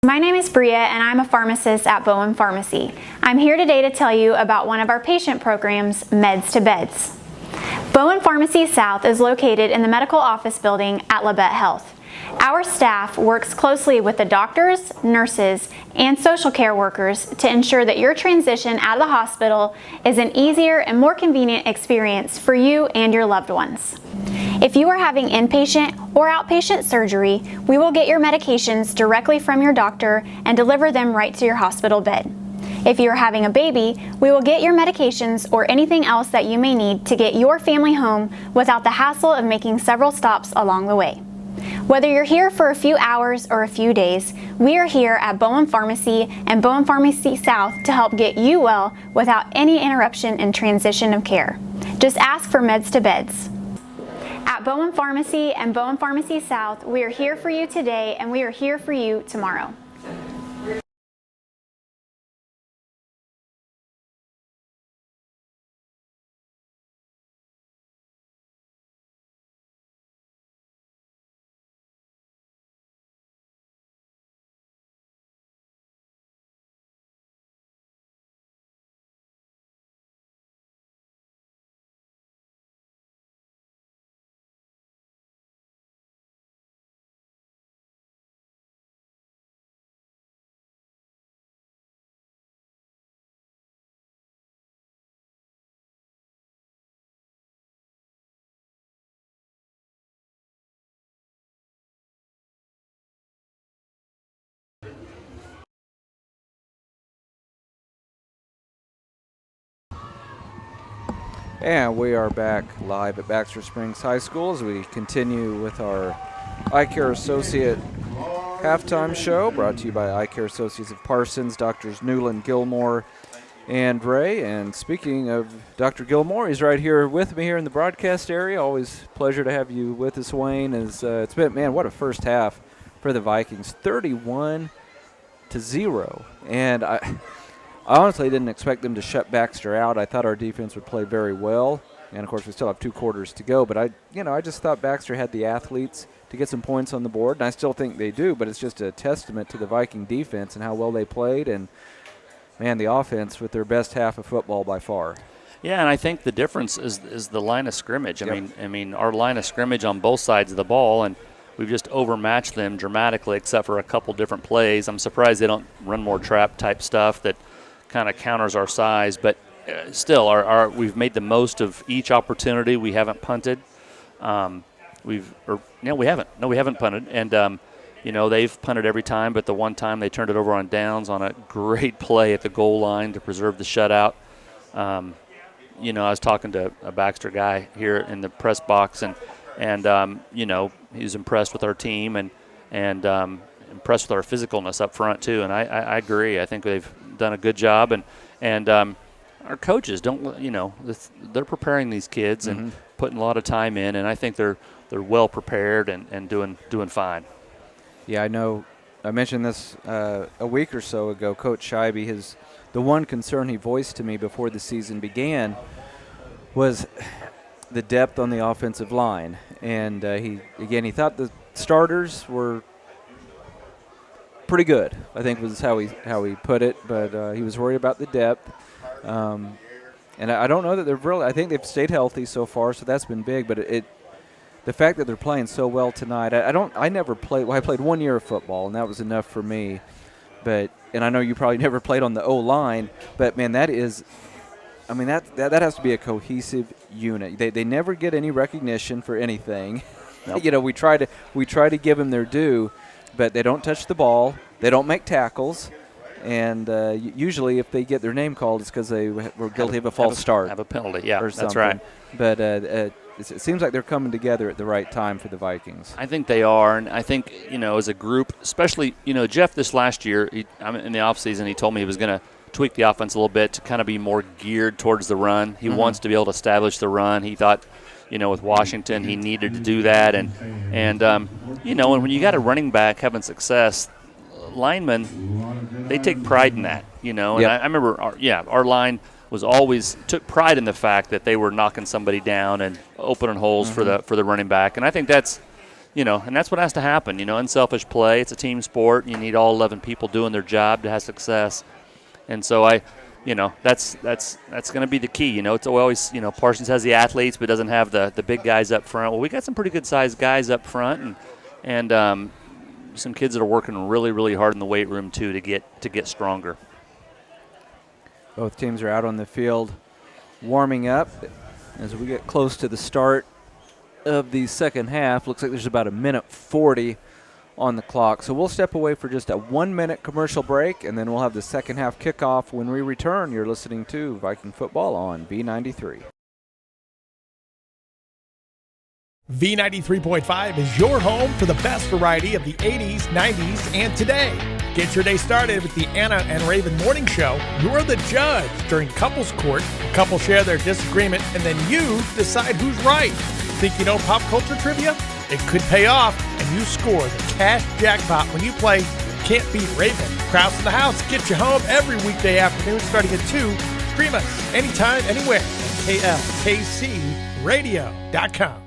My name is Bria and I'm a pharmacist at Bowen Pharmacy. I'm here today to tell you about one of our patient programs, Meds to Beds. Bowen Pharmacy South is located in the medical office building at Labette Health. Our staff works closely with the doctors, nurses, and social care workers to ensure that your transition out of the hospital is an easier and more convenient experience for you and your loved ones. If you are having inpatient or outpatient surgery, we will get your medications directly from your doctor and deliver them right to your hospital bed. If you are having a baby, we will get your medications or anything else that you may need to get your family home without the hassle of making several stops along the way. Whether you're here for a few hours or a few days, we are here at Bowen Pharmacy and Bowen Pharmacy South to help get you well without any interruption in transition of care. Just ask for Meds to Beds. At Bowen Pharmacy and Bowen Pharmacy South, we are here for you today and we are here for you tomorrow. And we are back live at Baxter Springs High School as we continue with our Eye Care Associate halftime show, brought to you by Eye Care Associates of Parsons, Drs. Newland, Gilmore, and Ray. And speaking of Dr. Gilmore, he's right here with me here in the broadcast area. Always a pleasure to have you with us, Wayne. As it's been, man, what a first half for the Vikings, 31-0. And I honestly didn't expect them to shut Baxter out. I thought our defense would play very well. And, of course, we still have 2 quarters to go. But, I just thought Baxter had the athletes to get some points on the board. And I still think they do, but it's just a testament to the Viking defense and how well they played. And, man, the offense with their best half of football by far. Yeah, and I think the difference is the line of scrimmage. I mean, our line of scrimmage on both sides of the ball, and we've just overmatched them dramatically except for a couple different plays. I'm surprised they don't run more trap-type stuff that kind of counters our size, but still, we've made the most of each opportunity. We haven't punted. We haven't punted, and they've punted every time, but the one time they turned it over on downs on a great play at the goal line to preserve the shutout. I was talking to a Baxter guy here in the press box, and he was impressed with our team and impressed with our physicalness up front too. And I agree. I think they've done a good job, and our coaches they're preparing these kids and putting a lot of time in, and I think they're well prepared and doing fine. Yeah, I know. I mentioned this a week or so ago. Coach Scheibe, the one concern he voiced to me before the season began was the depth on the offensive line, and he thought the starters were pretty good, I think was how he put it, but he was worried about the depth. And I don't know that they've really – I think they've stayed healthy so far, so that's been big. But the fact that they're playing so well tonight, I played 1 year of football, and that was enough for me. And I know you probably never played on the O-line, but, man, that has to be a cohesive unit. They never get any recognition for anything. Nope. We try to give them their due, but they don't touch the ball. They don't make tackles. And usually if they get their name called, it's because they were guilty of a false start. Have a penalty, yeah, or that's right. But it seems like they're coming together at the right time for the Vikings. I think they are, and I think, as a group, especially, Jeff this last year, in the offseason, he told me he was going to tweak the offense a little bit to kind of be more geared towards the run. He wants to be able to establish the run. He thought, with Washington, he needed to do that. And when you got a running back having success, linemen, they take pride in that, And I remember, our line was always took pride in the fact that they were knocking somebody down and opening holes for the running back. And I think that's, and that's what has to happen. Unselfish play. It's a team sport. You need all 11 people doing their job to have success. And so that's going to be the key. It's always, Parsons has the athletes but doesn't have the big guys up front. Well, we got some pretty good sized guys up front and some kids that are working really, really hard in the weight room too to get stronger. Both teams are out on the field warming up as we get close to the start of the second half. Looks like there's about a minute 40 on the clock. So we'll step away for just a 1-minute commercial break, and then we'll have the second half kickoff when we return. You're listening to Viking Football on B93. V93.5 is your home for the best variety of the 80s, 90s, and today. Get your day started with the Anna and Raven Morning Show. You're the judge during couples court. Couples share their disagreement, and then you decide who's right. Think you know pop culture trivia? It could pay off, and you score the cash jackpot when you play Can't Beat Raven. Kraus in the house gets you home every weekday afternoon starting at 2. Stream us anytime, anywhere at klkcradio.com.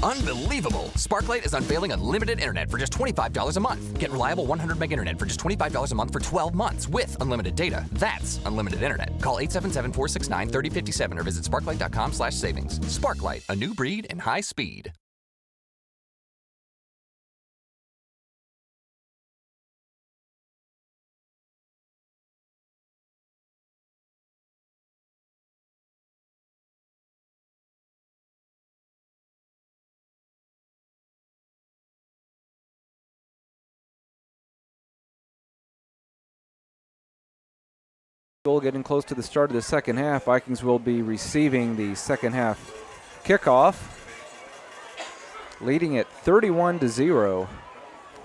Unbelievable! Sparklight is unveiling unlimited internet for just $25 a month. Get reliable 100 meg internet for just $25 a month for 12 months with unlimited data. That's unlimited internet. Call 877-469-3057 or visit sparklight.com/savings. Sparklight, a new breed in high speed. Getting close to the start of the second half. Vikings will be receiving the second half kickoff, leading it 31-0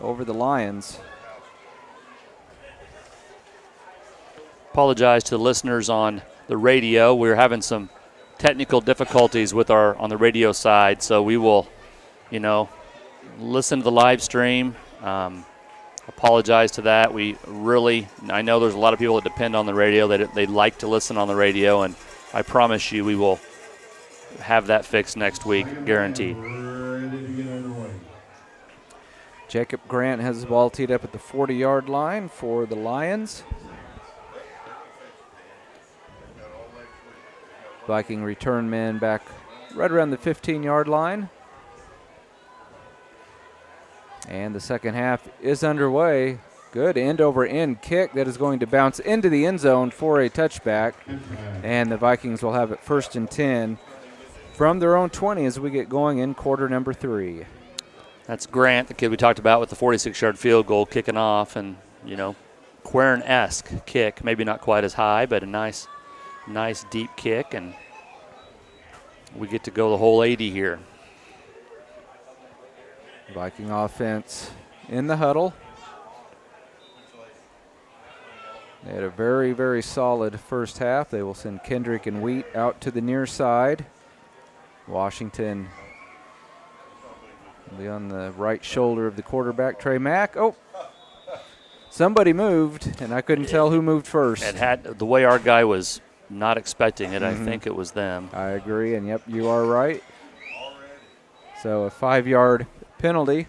over the Lions. Apologize to the listeners on the radio. We're having some technical difficulties with on the radio side, so we will, listen to the live stream. Apologize to that. I know there's a lot of people that depend on the radio. They like to listen on the radio, and I promise you we will have that fixed next week, guaranteed. Jacob Grant has the ball teed up at the 40-yard line for the Lions. Viking return man back right around the 15-yard line. And the second half is underway. Good end-over-end kick that is going to bounce into the end zone for a touchback. And the Vikings will have it 1st and 10 from their own 20 as we get going in quarter number 3. That's Grant, the kid we talked about with the 46-yard field goal kicking off. And, Quern-esque kick. Maybe not quite as high, but a nice deep kick. And we get to go the whole 80 here. Viking offense in the huddle. They had a very, very solid first half. They will send Kendrick and Wheat out to the near side. Washington will be on the right shoulder of the quarterback, Trey Mack. Oh, somebody moved, and I couldn't tell who moved first. It had the way our guy was not expecting it. I think it was them. I agree, and yep, you are right. So a 5-yard penalty.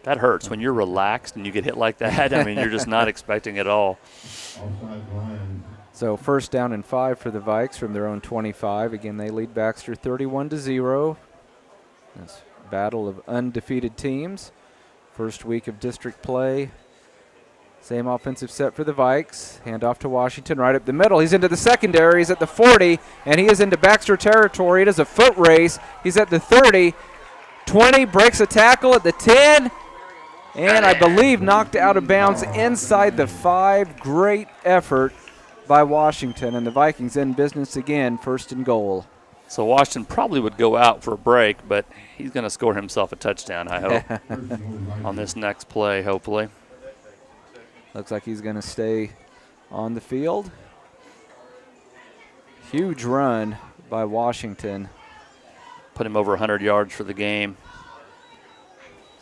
That hurts when you're relaxed and you get hit like that. I mean, you're just not expecting it at all. So 1st down and 5 for the Vikes from their own 25. Again, they lead Baxter 31-0. This battle of undefeated teams. First week of district play. Same offensive set for the Vikes. Hand off to Washington right up the middle. He's into the secondary. He's at the 40, and he is into Baxter territory. It is a foot race. He's at the 30. 20, breaks a tackle at the 10, and I believe knocked out of bounds inside the 5. Great effort by Washington, and the Vikings in business again, 1st and goal. So Washington probably would go out for a break, but he's going to score himself a touchdown, I hope, on this next play, hopefully. Looks like he's going to stay on the field. Huge run by Washington. Put him over 100 yards for the game.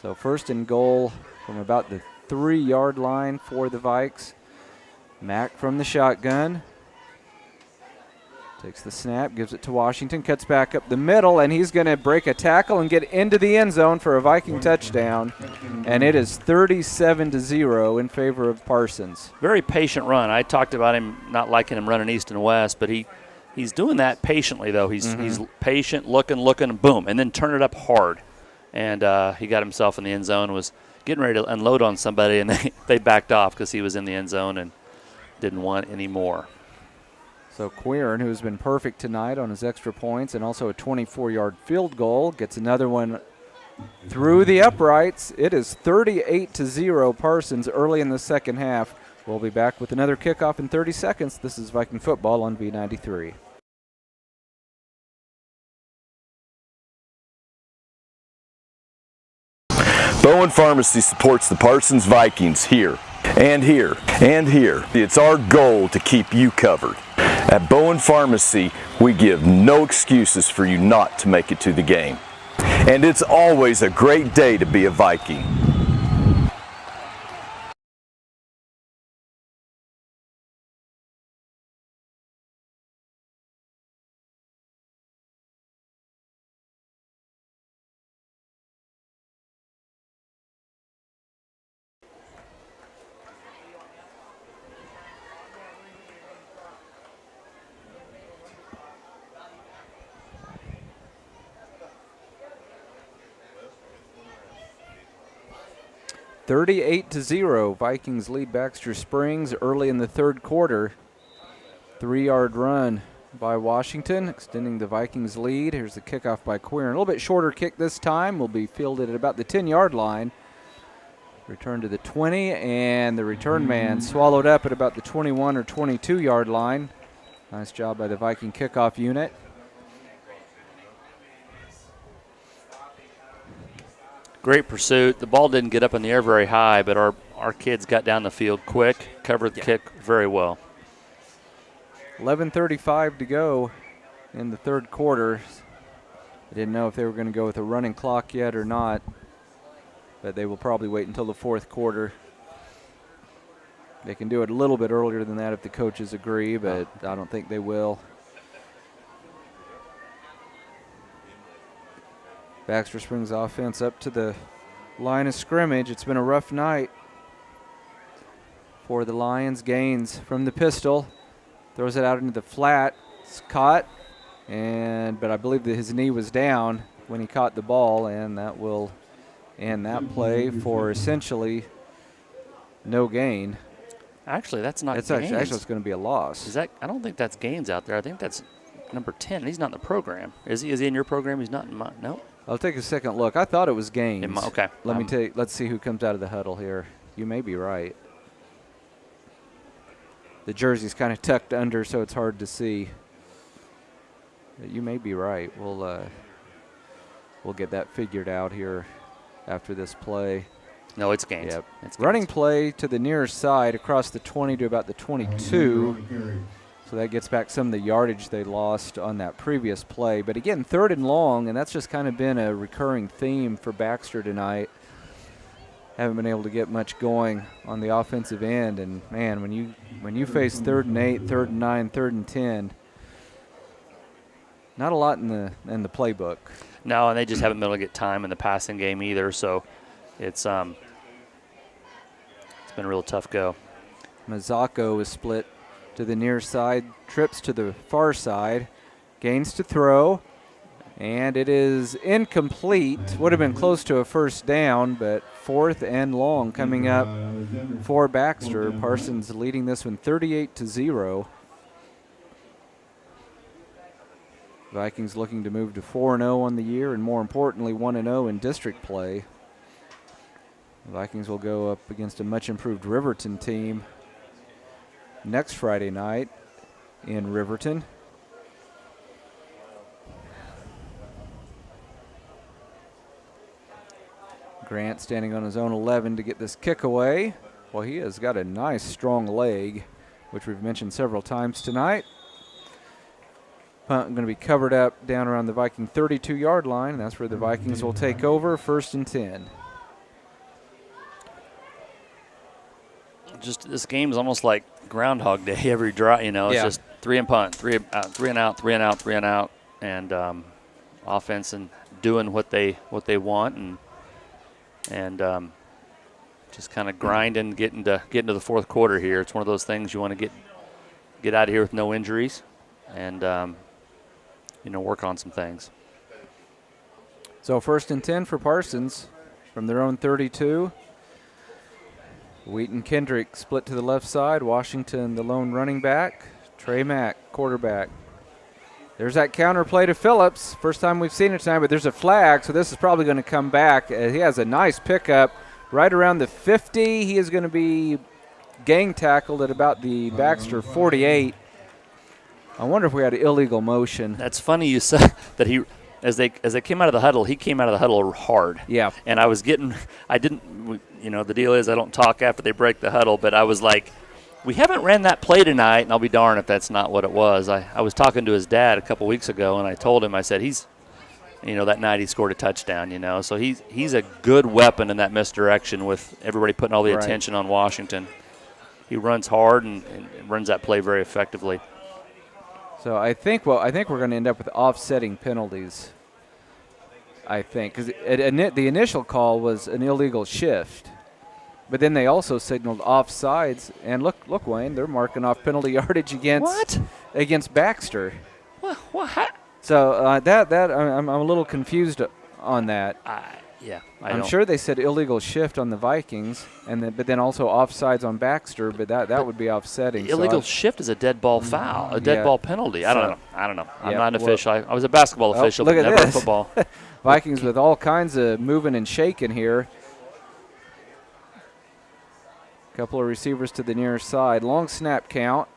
So 1st and goal from about the 3-yard line for the Vikes. Mack from the shotgun. Takes the snap, gives it to Washington, cuts back up the middle, and he's going to break a tackle and get into the end zone for a Viking touchdown. And it is 37-0 in favor of Parsons. Very patient run. I talked about him not liking him running east and west, but he's doing that patiently, though. He's patient, looking, boom, and then turn it up hard. And he got himself in the end zone, was getting ready to unload on somebody, and they backed off because he was in the end zone and didn't want any more. So Quirin, who's been perfect tonight on his extra points and also a 24-yard field goal, gets another one through the uprights. It is 38-0 Parsons early in the second half. We'll be back with another kickoff in 30 seconds. This is Viking football on V93. Bowen Pharmacy supports the Parsons Vikings here and here and here. It's our goal to keep you covered. At Bowen Pharmacy, we give no excuses for you not to make it to the game. And it's always a great day to be a Viking. (38-0). Vikings lead Baxter Springs early in the third quarter. 3-yard run by Washington, extending the Vikings lead. Here's the kickoff by Quirin. A little bit shorter kick this time. Will be fielded at about the 10-yard line. Return to the 20, and the return man swallowed up at about the 21 or 22-yard line. Nice job by the Viking kickoff unit. Great pursuit. The ball didn't get up in the air very high, but our kids got down the field quick, covered the kick very well. 11:35 to go in the third quarter. I didn't know if they were going to go with a running clock yet or not, but they will probably wait until the fourth quarter. They can do it a little bit earlier than that if the coaches agree, but I don't think they will. Baxter Springs offense up to the line of scrimmage. It's been a rough night for the Lions. Gaines from the pistol. Throws it out into the flat. It's caught, but I believe that his knee was down when he caught the ball, and that will end that play for essentially no gain. Actually, that's not Gaines. Actually, it's going to be a loss. I don't think that's Gaines out there. I think that's number 10. He's not in the program. Is he in your program? He's not in mine. No. I'll take a second look. I thought it was Gaines. Okay. Let's see who comes out of the huddle here. You may be right. The jersey's kind of tucked under, so it's hard to see. You may be right. We'll get that figured out here after this play. No, it's Gaines. Yep. It's Running Gaines. play to the near side across the 20 to about the 22. So that gets back some of the yardage they lost on that previous play. But again, 3rd and long, and that's just kind of been a recurring theme for Baxter tonight. Haven't been able to get much going on the offensive end. And, man, when you face 3rd and 8, 3rd and 9, 3rd and 10, not a lot in the playbook. No, and they just haven't been able to get time in the passing game either. So it's been a real tough go. Mazzocco is split to the near side, trips to the far side, gains to throw, and it is incomplete. Would have been close to a first down, but 4th and long coming up for Baxter. Parsons leading this one 38-0. Vikings looking to move to 4-0 on the year, and more importantly, 1-0 in district play. The Vikings will go up against a much improved Riverton team next Friday night in Riverton. Grant standing on his own 11 to get this kick away. Well, he has got a nice strong leg, which we've mentioned several times tonight. Punt going to be covered up down around the Viking 32-yard line. That's where the Vikings will take over, 1st and 10. Just this game is almost like Groundhog Day every drive. You know, it's just 3 and punt, 3 and out, 3 and out, 3 and out, and offense and doing what they want and just kind of grinding, getting to the fourth quarter here. It's one of those things you want to get out of here with no injuries, and work on some things. So 1st and 10 for Parsons from their own 32. Wheaton Kendrick split to the left side. Washington, the lone running back. Trey Mack, quarterback. There's that counter play to Phillips. First time we've seen it tonight, but there's a flag, so this is probably going to come back. He has a nice pickup right around the 50. He is going to be gang tackled at about the Baxter 48. I wonder if we had an illegal motion. That's funny you said that as they came out of the huddle, he came out of the huddle hard. Yeah. And the deal is I don't talk after they break the huddle, but I was like, we haven't ran that play tonight, and I'll be darned if that's not what it was. I was talking to his dad a couple weeks ago, and I told him, I said, that night he scored a touchdown, so he's a good weapon in that misdirection with everybody putting all the attention on Washington. He runs hard and runs that play very effectively. So I think we're going to end up with offsetting penalties. I think because the initial call was an illegal shift, but then they also signaled offsides. And look, Wayne, they're marking off penalty yardage against Baxter. What? So I'm a little confused on that. I'm sure they said illegal shift on the Vikings, but then also offsides on Baxter, but that would be offsetting. Illegal shift is a dead ball foul, a dead ball penalty. I don't know. I'm not an official. I was a basketball official, but never a football. Vikings with all kinds of moving and shaking here. Couple of receivers to the near side. Long snap count.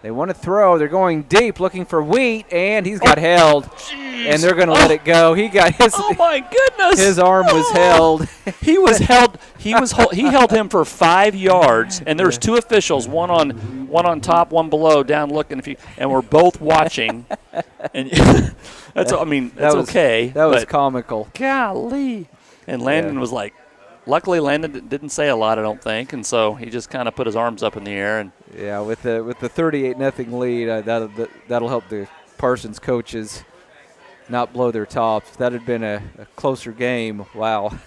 They want to throw. They're going deep, looking for Wheat, and he's got held. Jeez. And they're going to let it go. He got his. Oh my goodness! His arm was held. He was held. He held him for 5 yards, and there's 2 officials, one on top, one below, down looking. And we're both watching. And that's okay. That was comical. Golly! And Landon was like. Luckily, Landon didn't say a lot, I don't think, and so he just kind of put his arms up in the air. And with the 38-0 lead, that'll help the Parsons coaches not blow their tops. If that had been a closer game, wow.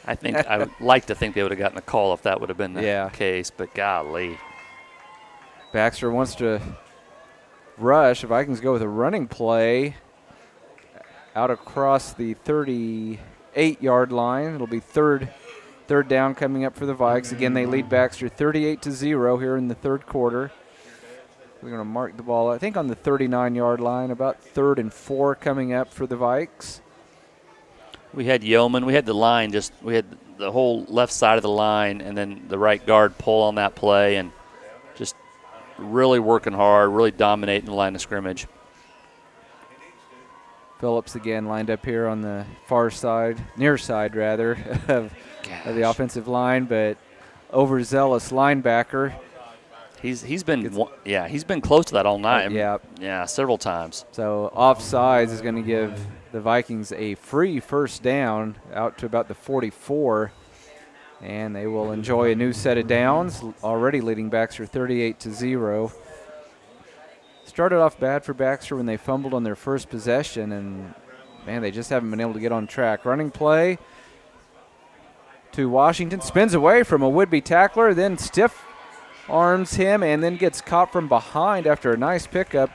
I would like to think they would have gotten a call if that would have been the case, but golly. Baxter wants to rush. The Vikings go with a running play out across the 38-yard line. It'll be third down coming up for the Vikes. Again, they lead Baxter 38-0 here in the third quarter. We're going to mark the ball, I think, on the 39-yard line, about 3rd and 4 coming up for the Vikes. We had Yeoman. We had the line. We had the whole left side of the line and then the right guard pull on that play and just really working hard, really dominating the line of scrimmage. Phillips again lined up here on the far side, near side rather, of the offensive line, but overzealous linebacker. He's been close to that all night. Yeah, several times. So offsides is going to give the Vikings a free first down out to about the 44, and they will enjoy a new set of downs, already leading Baxter 38-0. Started off bad for Baxter when they fumbled on their first possession, and, man, they just haven't been able to get on track. Running play to Washington. Spins away from a would-be tackler, then stiff arms him, and then gets caught from behind after a nice pickup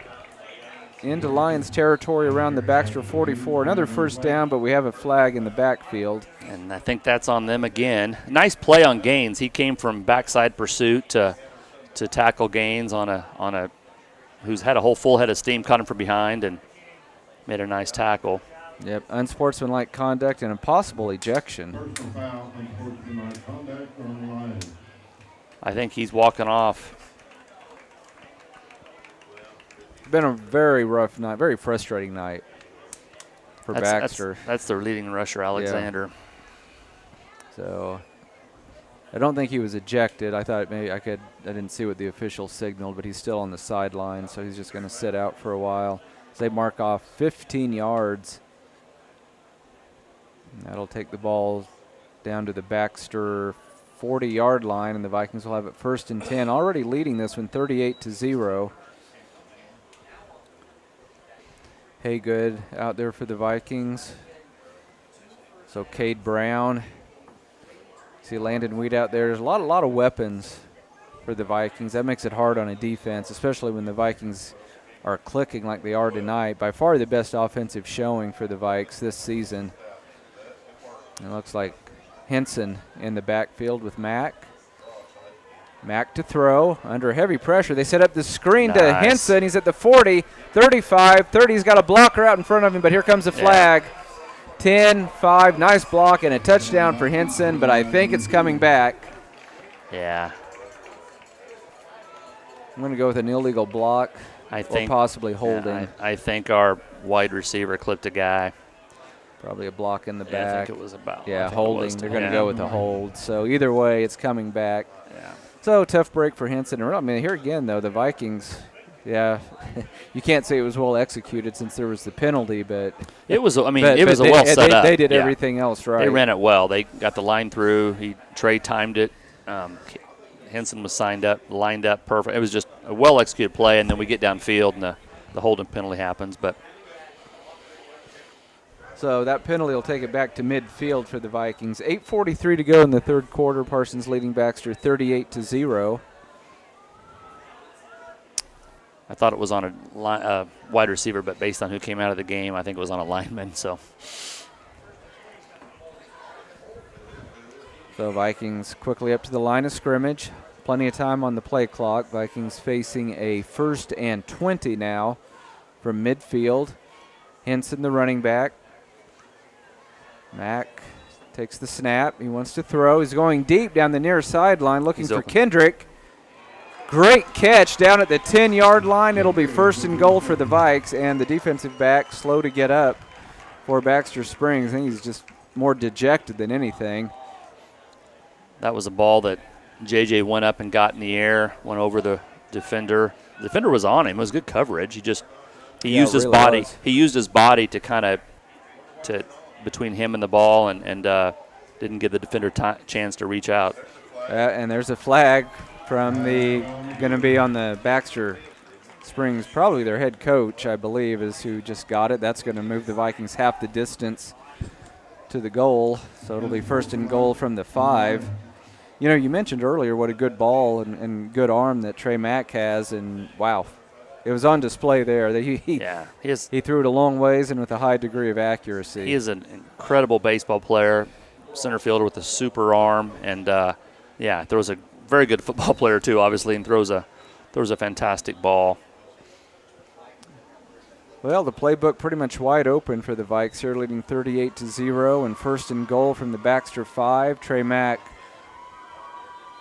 into Lions territory around the Baxter 44. Another first down, but we have a flag in the backfield. And I think that's on them again. Nice play on Gaines. He came from backside pursuit to tackle Gaines on a who's had a whole full head of steam, caught him from behind and made a nice tackle. Yep, unsportsmanlike conduct and a possible ejection. I think he's walking off. been a very rough night, very frustrating night for Baxter. That's their leading rusher, Alexander. Yeah. So I don't think he was ejected. I thought maybe I didn't see what the official signaled, but he's still on the sideline, so he's just going to sit out for a while. So they mark off 15 yards. And that'll take the ball down to the Baxter 40-yard line, and the Vikings will have it 1st and 10, already leading this one 38-0. Haygood out there for the Vikings. So Cade Brown. See Landon Weed out there. There's a lot of weapons for the Vikings. That makes it hard on a defense, especially when the Vikings are clicking like they are tonight. By far the best offensive showing for the Vikes this season. It looks like Henson in the backfield with Mack. Mack to throw under heavy pressure. They set up the screen to Henson. He's at the 40, 35, 30. He's got a blocker out in front of him, but here comes the flag. 10-5, nice block and a touchdown for Henson, but I think it's coming back. Yeah. I'm going to go with an illegal block or possibly holding. Yeah, I think our wide receiver clipped a guy. Probably a block in the back. I think it was about. Yeah, holding. They're going to go with a hold. So either way, it's coming back. Yeah. So tough break for Henson. I mean, here again, though, the Vikings, yeah, you can't say it was well executed since there was the penalty, but it was. I mean, it was a well set up. They did everything else right. They ran it well. They got the line through. Trey timed it. Henson was lined up perfect. It was just a well executed play, and then we get downfield and the holding penalty happens, but. So that penalty will take it back to midfield for the Vikings. 8:43 to go in the third quarter. Parsons leading Baxter 38-0. I thought it was on a wide receiver, but based on who came out of the game, I think it was on a lineman. So Vikings quickly up to the line of scrimmage. Plenty of time on the play clock. Vikings facing a 1st and 20 now from midfield. Henson, the running back. Mack takes the snap. He wants to throw. He's going deep down the near sideline looking for Kendrick. Great catch down at the 10-yard line. It'll be 1st and goal for the Vikes, and the defensive back slow to get up for Baxter Springs. I think he's just more dejected than anything. That was a ball that JJ went up and got in the air, went over the defender. The defender was on him. It was good coverage. He used his body. He used his body to kind of between him and the ball, and didn't give the defender chance to reach out. And there's a flag from going to be on the Baxter Springs, probably their head coach, I believe, is who just got it. That's going to move the Vikings half the distance to the goal, so it'll be 1st and goal from the 5. You know, you mentioned earlier what a good ball and good arm that Trey Mack has, and wow. It was on display there. He threw it a long ways and with a high degree of accuracy. He is an incredible baseball player, center fielder with a super arm, and throws a very good football player too, obviously, and throws a fantastic ball. Well, the playbook pretty much wide open for the Vikes here, leading 38-0, and 1st and goal from the Baxter 5. Trey Mack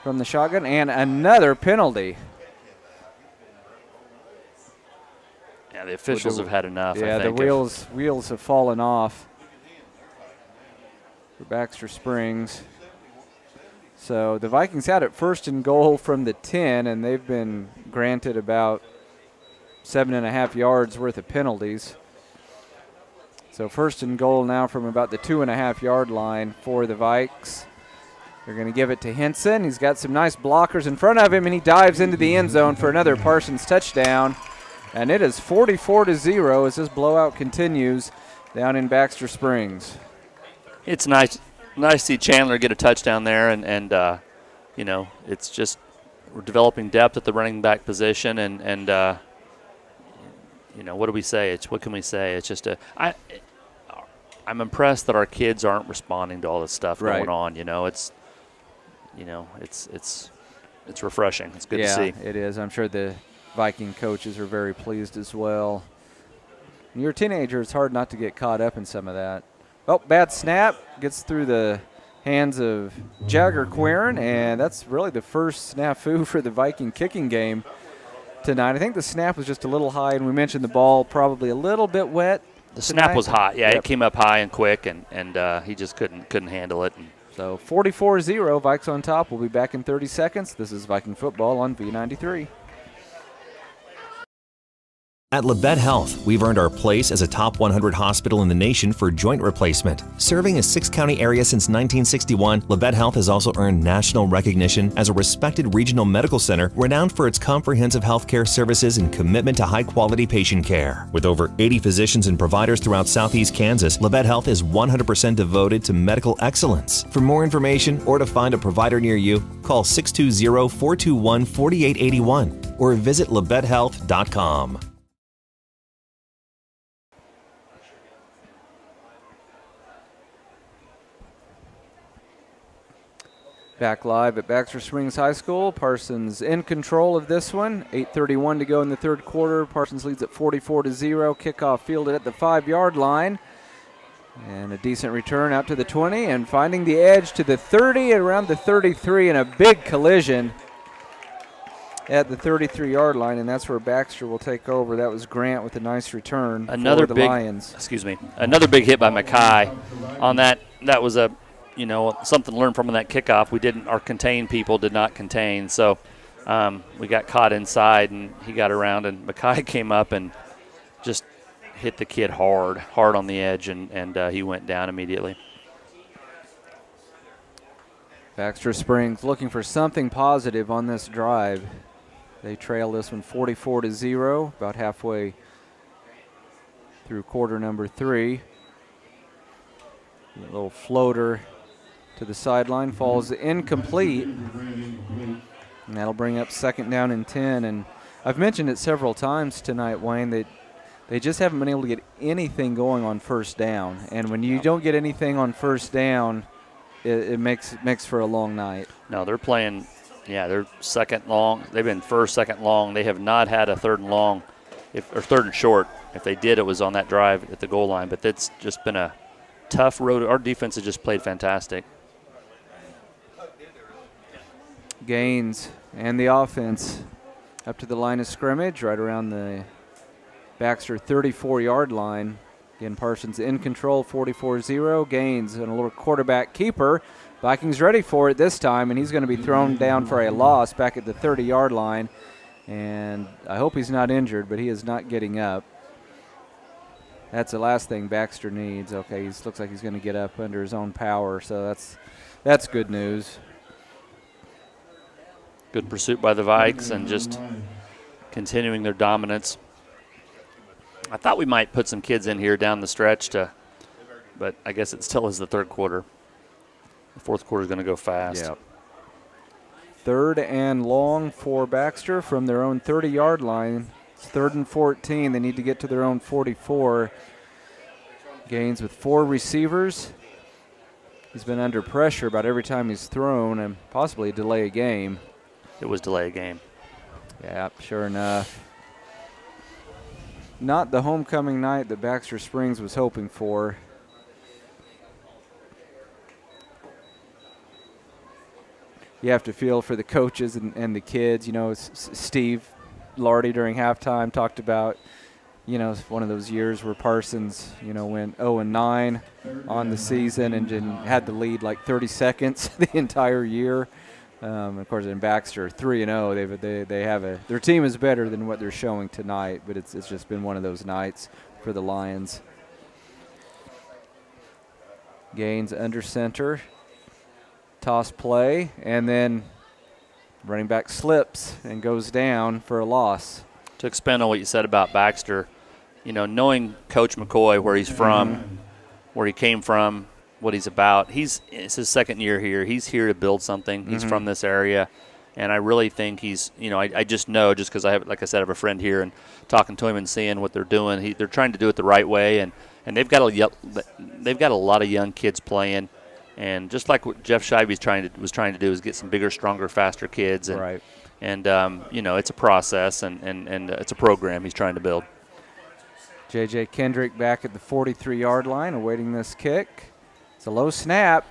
from the shotgun, and another penalty. Yeah, the officials have had enough. Yeah, I think. the wheels have fallen off for Baxter Springs. So the Vikings had it 1st and goal from the 10, and they've been granted about 7.5 yards worth of penalties. So 1st and goal now from about the 2.5-yard line for the Vikes. They're going to give it to Henson. He's got some nice blockers in front of him, and he dives into the end zone for another Parsons touchdown. And it is 44-0 as this blowout continues down in Baxter Springs. It's nice to see Chandler get a touchdown there, and it's just we're developing depth at the running back position, and what do we say? What can we say? It's just I'm impressed that our kids aren't responding to all this stuff going on. It's refreshing. It's good to see. Yeah, it is. I'm sure the Viking coaches are very pleased as well. When you're a teenager, it's hard not to get caught up in some of that. Oh, bad snap. Gets through the hands of Jagger Quirin, and that's really the first snafu for the Viking kicking game tonight. I think the snap was just a little high, and we mentioned the ball probably a little bit wet. The snap was hot. Yeah, It came up high and quick, and he just couldn't handle it. So 44-0, Vikes on top. We'll be back in 30 seconds. This is Viking football on V93. At Labette Health, we've earned our place as a top 100 hospital in the nation for joint replacement. Serving a 6-county area since 1961, Labette Health has also earned national recognition as a respected regional medical center renowned for its comprehensive healthcare services and commitment to high-quality patient care. With over 80 physicians and providers throughout southeast Kansas, Labette Health is 100% devoted to medical excellence. For more information or to find a provider near you, call 620-421-4881 or visit labettehealth.com. Back live at Baxter Springs High School. Parsons in control of this one. 8:31 to go in the third quarter. Parsons leads at 44-0. Kickoff fielded at the 5-yard line. And a decent return out to the 20 and finding the edge to the 30 and around the 33 and a big collision at the 33-yard line, and that's where Baxter will take over. That was Grant with a nice return for the Lions. Another big hit by Mackay on that. That was a something to learn from that kickoff. Our contain people did not contain. So we got caught inside, and he got around, and Mackay came up and just hit the kid hard on the edge, and he went down immediately. Baxter Springs looking for something positive on this drive. They trail this one 44-0, about halfway through quarter number 3. A little floater to the sideline, falls incomplete, and that'll bring up second down and 10. And I've mentioned it several times tonight, Wayne, that they just haven't been able to get anything going on first down. And when you don't get anything on first down, it makes for a long night. No, they're playing, they're second long. They've been first, second long. They have not had a third and long or third and short. If they did, it was on that drive at the goal line. But that's just been a tough road. Our defense has just played fantastic. Gaines and the offense up to the line of scrimmage, right around the Baxter 34-yard line. Again, Parsons in control, 44-0. Gaines and a little quarterback keeper. Vikings ready for it this time, and he's going to be thrown down for a loss back at the 30-yard line. And I hope he's not injured, but he is not getting up. That's the last thing Baxter needs. Okay, he looks like he's going to get up under his own power, so that's good news. Good pursuit by the Vikes and just continuing their dominance. I thought we might put some kids in here down the stretch, but I guess it still is the third quarter. The fourth quarter is going to go fast. Yeah. Third and long for Baxter from their own 30-yard line. It's 3rd and 14. They need to get to their own 44. Gaines with 4 receivers. He's been under pressure about every time he's thrown and possibly delay a game. It was delay a game. Yeah, sure enough. Not the homecoming night that Baxter Springs was hoping for. You have to feel for the coaches and the kids. You know, Steve Lardy during halftime talked about, one of those years where Parsons, went 0-9 on the season and had the lead like 30 seconds the entire year. Of course, in Baxter, 3-0. They have their team is better than what they're showing tonight, but it's just been one of those nights for the Lions. Gaines under center, toss play, and then running back slips and goes down for a loss. To expand on what you said about Baxter, knowing Coach McCoy, where he's from, where he came from, what he's about. It's his second year here. He's here to build something. He's from this area, and I really think he's. I just know just because I have, like I said, I have a friend here and talking to him and seeing what they're doing. They're trying to do it the right way, and they've got a lot of young kids playing, and just like what Jeff Scheibe was trying to do is get some bigger, stronger, faster kids, and right. And it's a process and it's a program he's trying to build. J.J. Kendrick back at the 43-yard line, awaiting this kick. It's a low snap,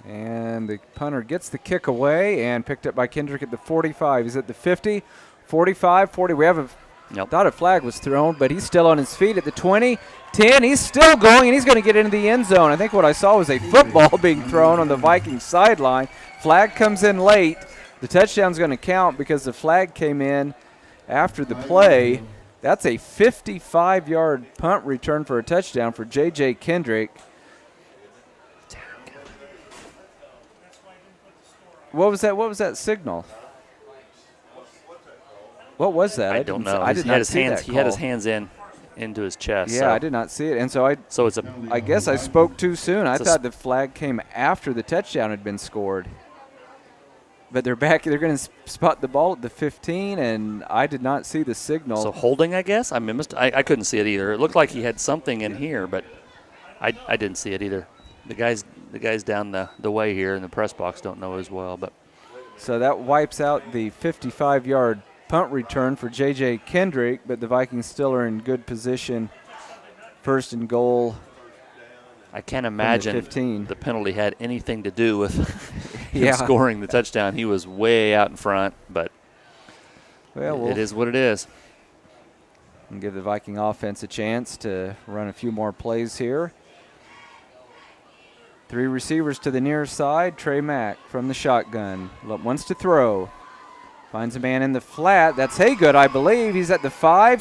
and the punter gets the kick away and picked up by Kendrick at the 45. He's at the 50, 45, 40. We haven't thought a flag was thrown, but he's still on his feet at the 20, 10. He's still going, and he's going to get into the end zone. I think what I saw was a football being thrown on the Vikings sideline. Flag comes in late. The touchdown's going to count because the flag came in after the play. That's a 55-yard punt return for a touchdown for J.J. Kendrick. What was that? What was that signal? What was that? I don't know. I did not see that He had his hands into his chest. Yeah, so. I did not see it, and so I guess I spoke too soon. I thought the flag came after the touchdown had been scored. But they're back. They're going to spot the ball at the 15, and I did not see the signal. So holding, I guess. I mean, I couldn't see it either. It looked like he had something in here, but I didn't see it either. The guys down the way here in the press box don't know as well. But so that wipes out the 55-yard punt return for J.J. Kendrick, but the Vikings still are in good position. First and goal. I can't imagine the penalty had anything to do with him scoring the touchdown. He was way out in front, but it is what it is. And give the Viking offense a chance to run a few more plays here. 3 receivers to the near side. Trey Mack from the shotgun. Wants to throw. Finds a man in the flat. That's Haygood, I believe. He's at the 5.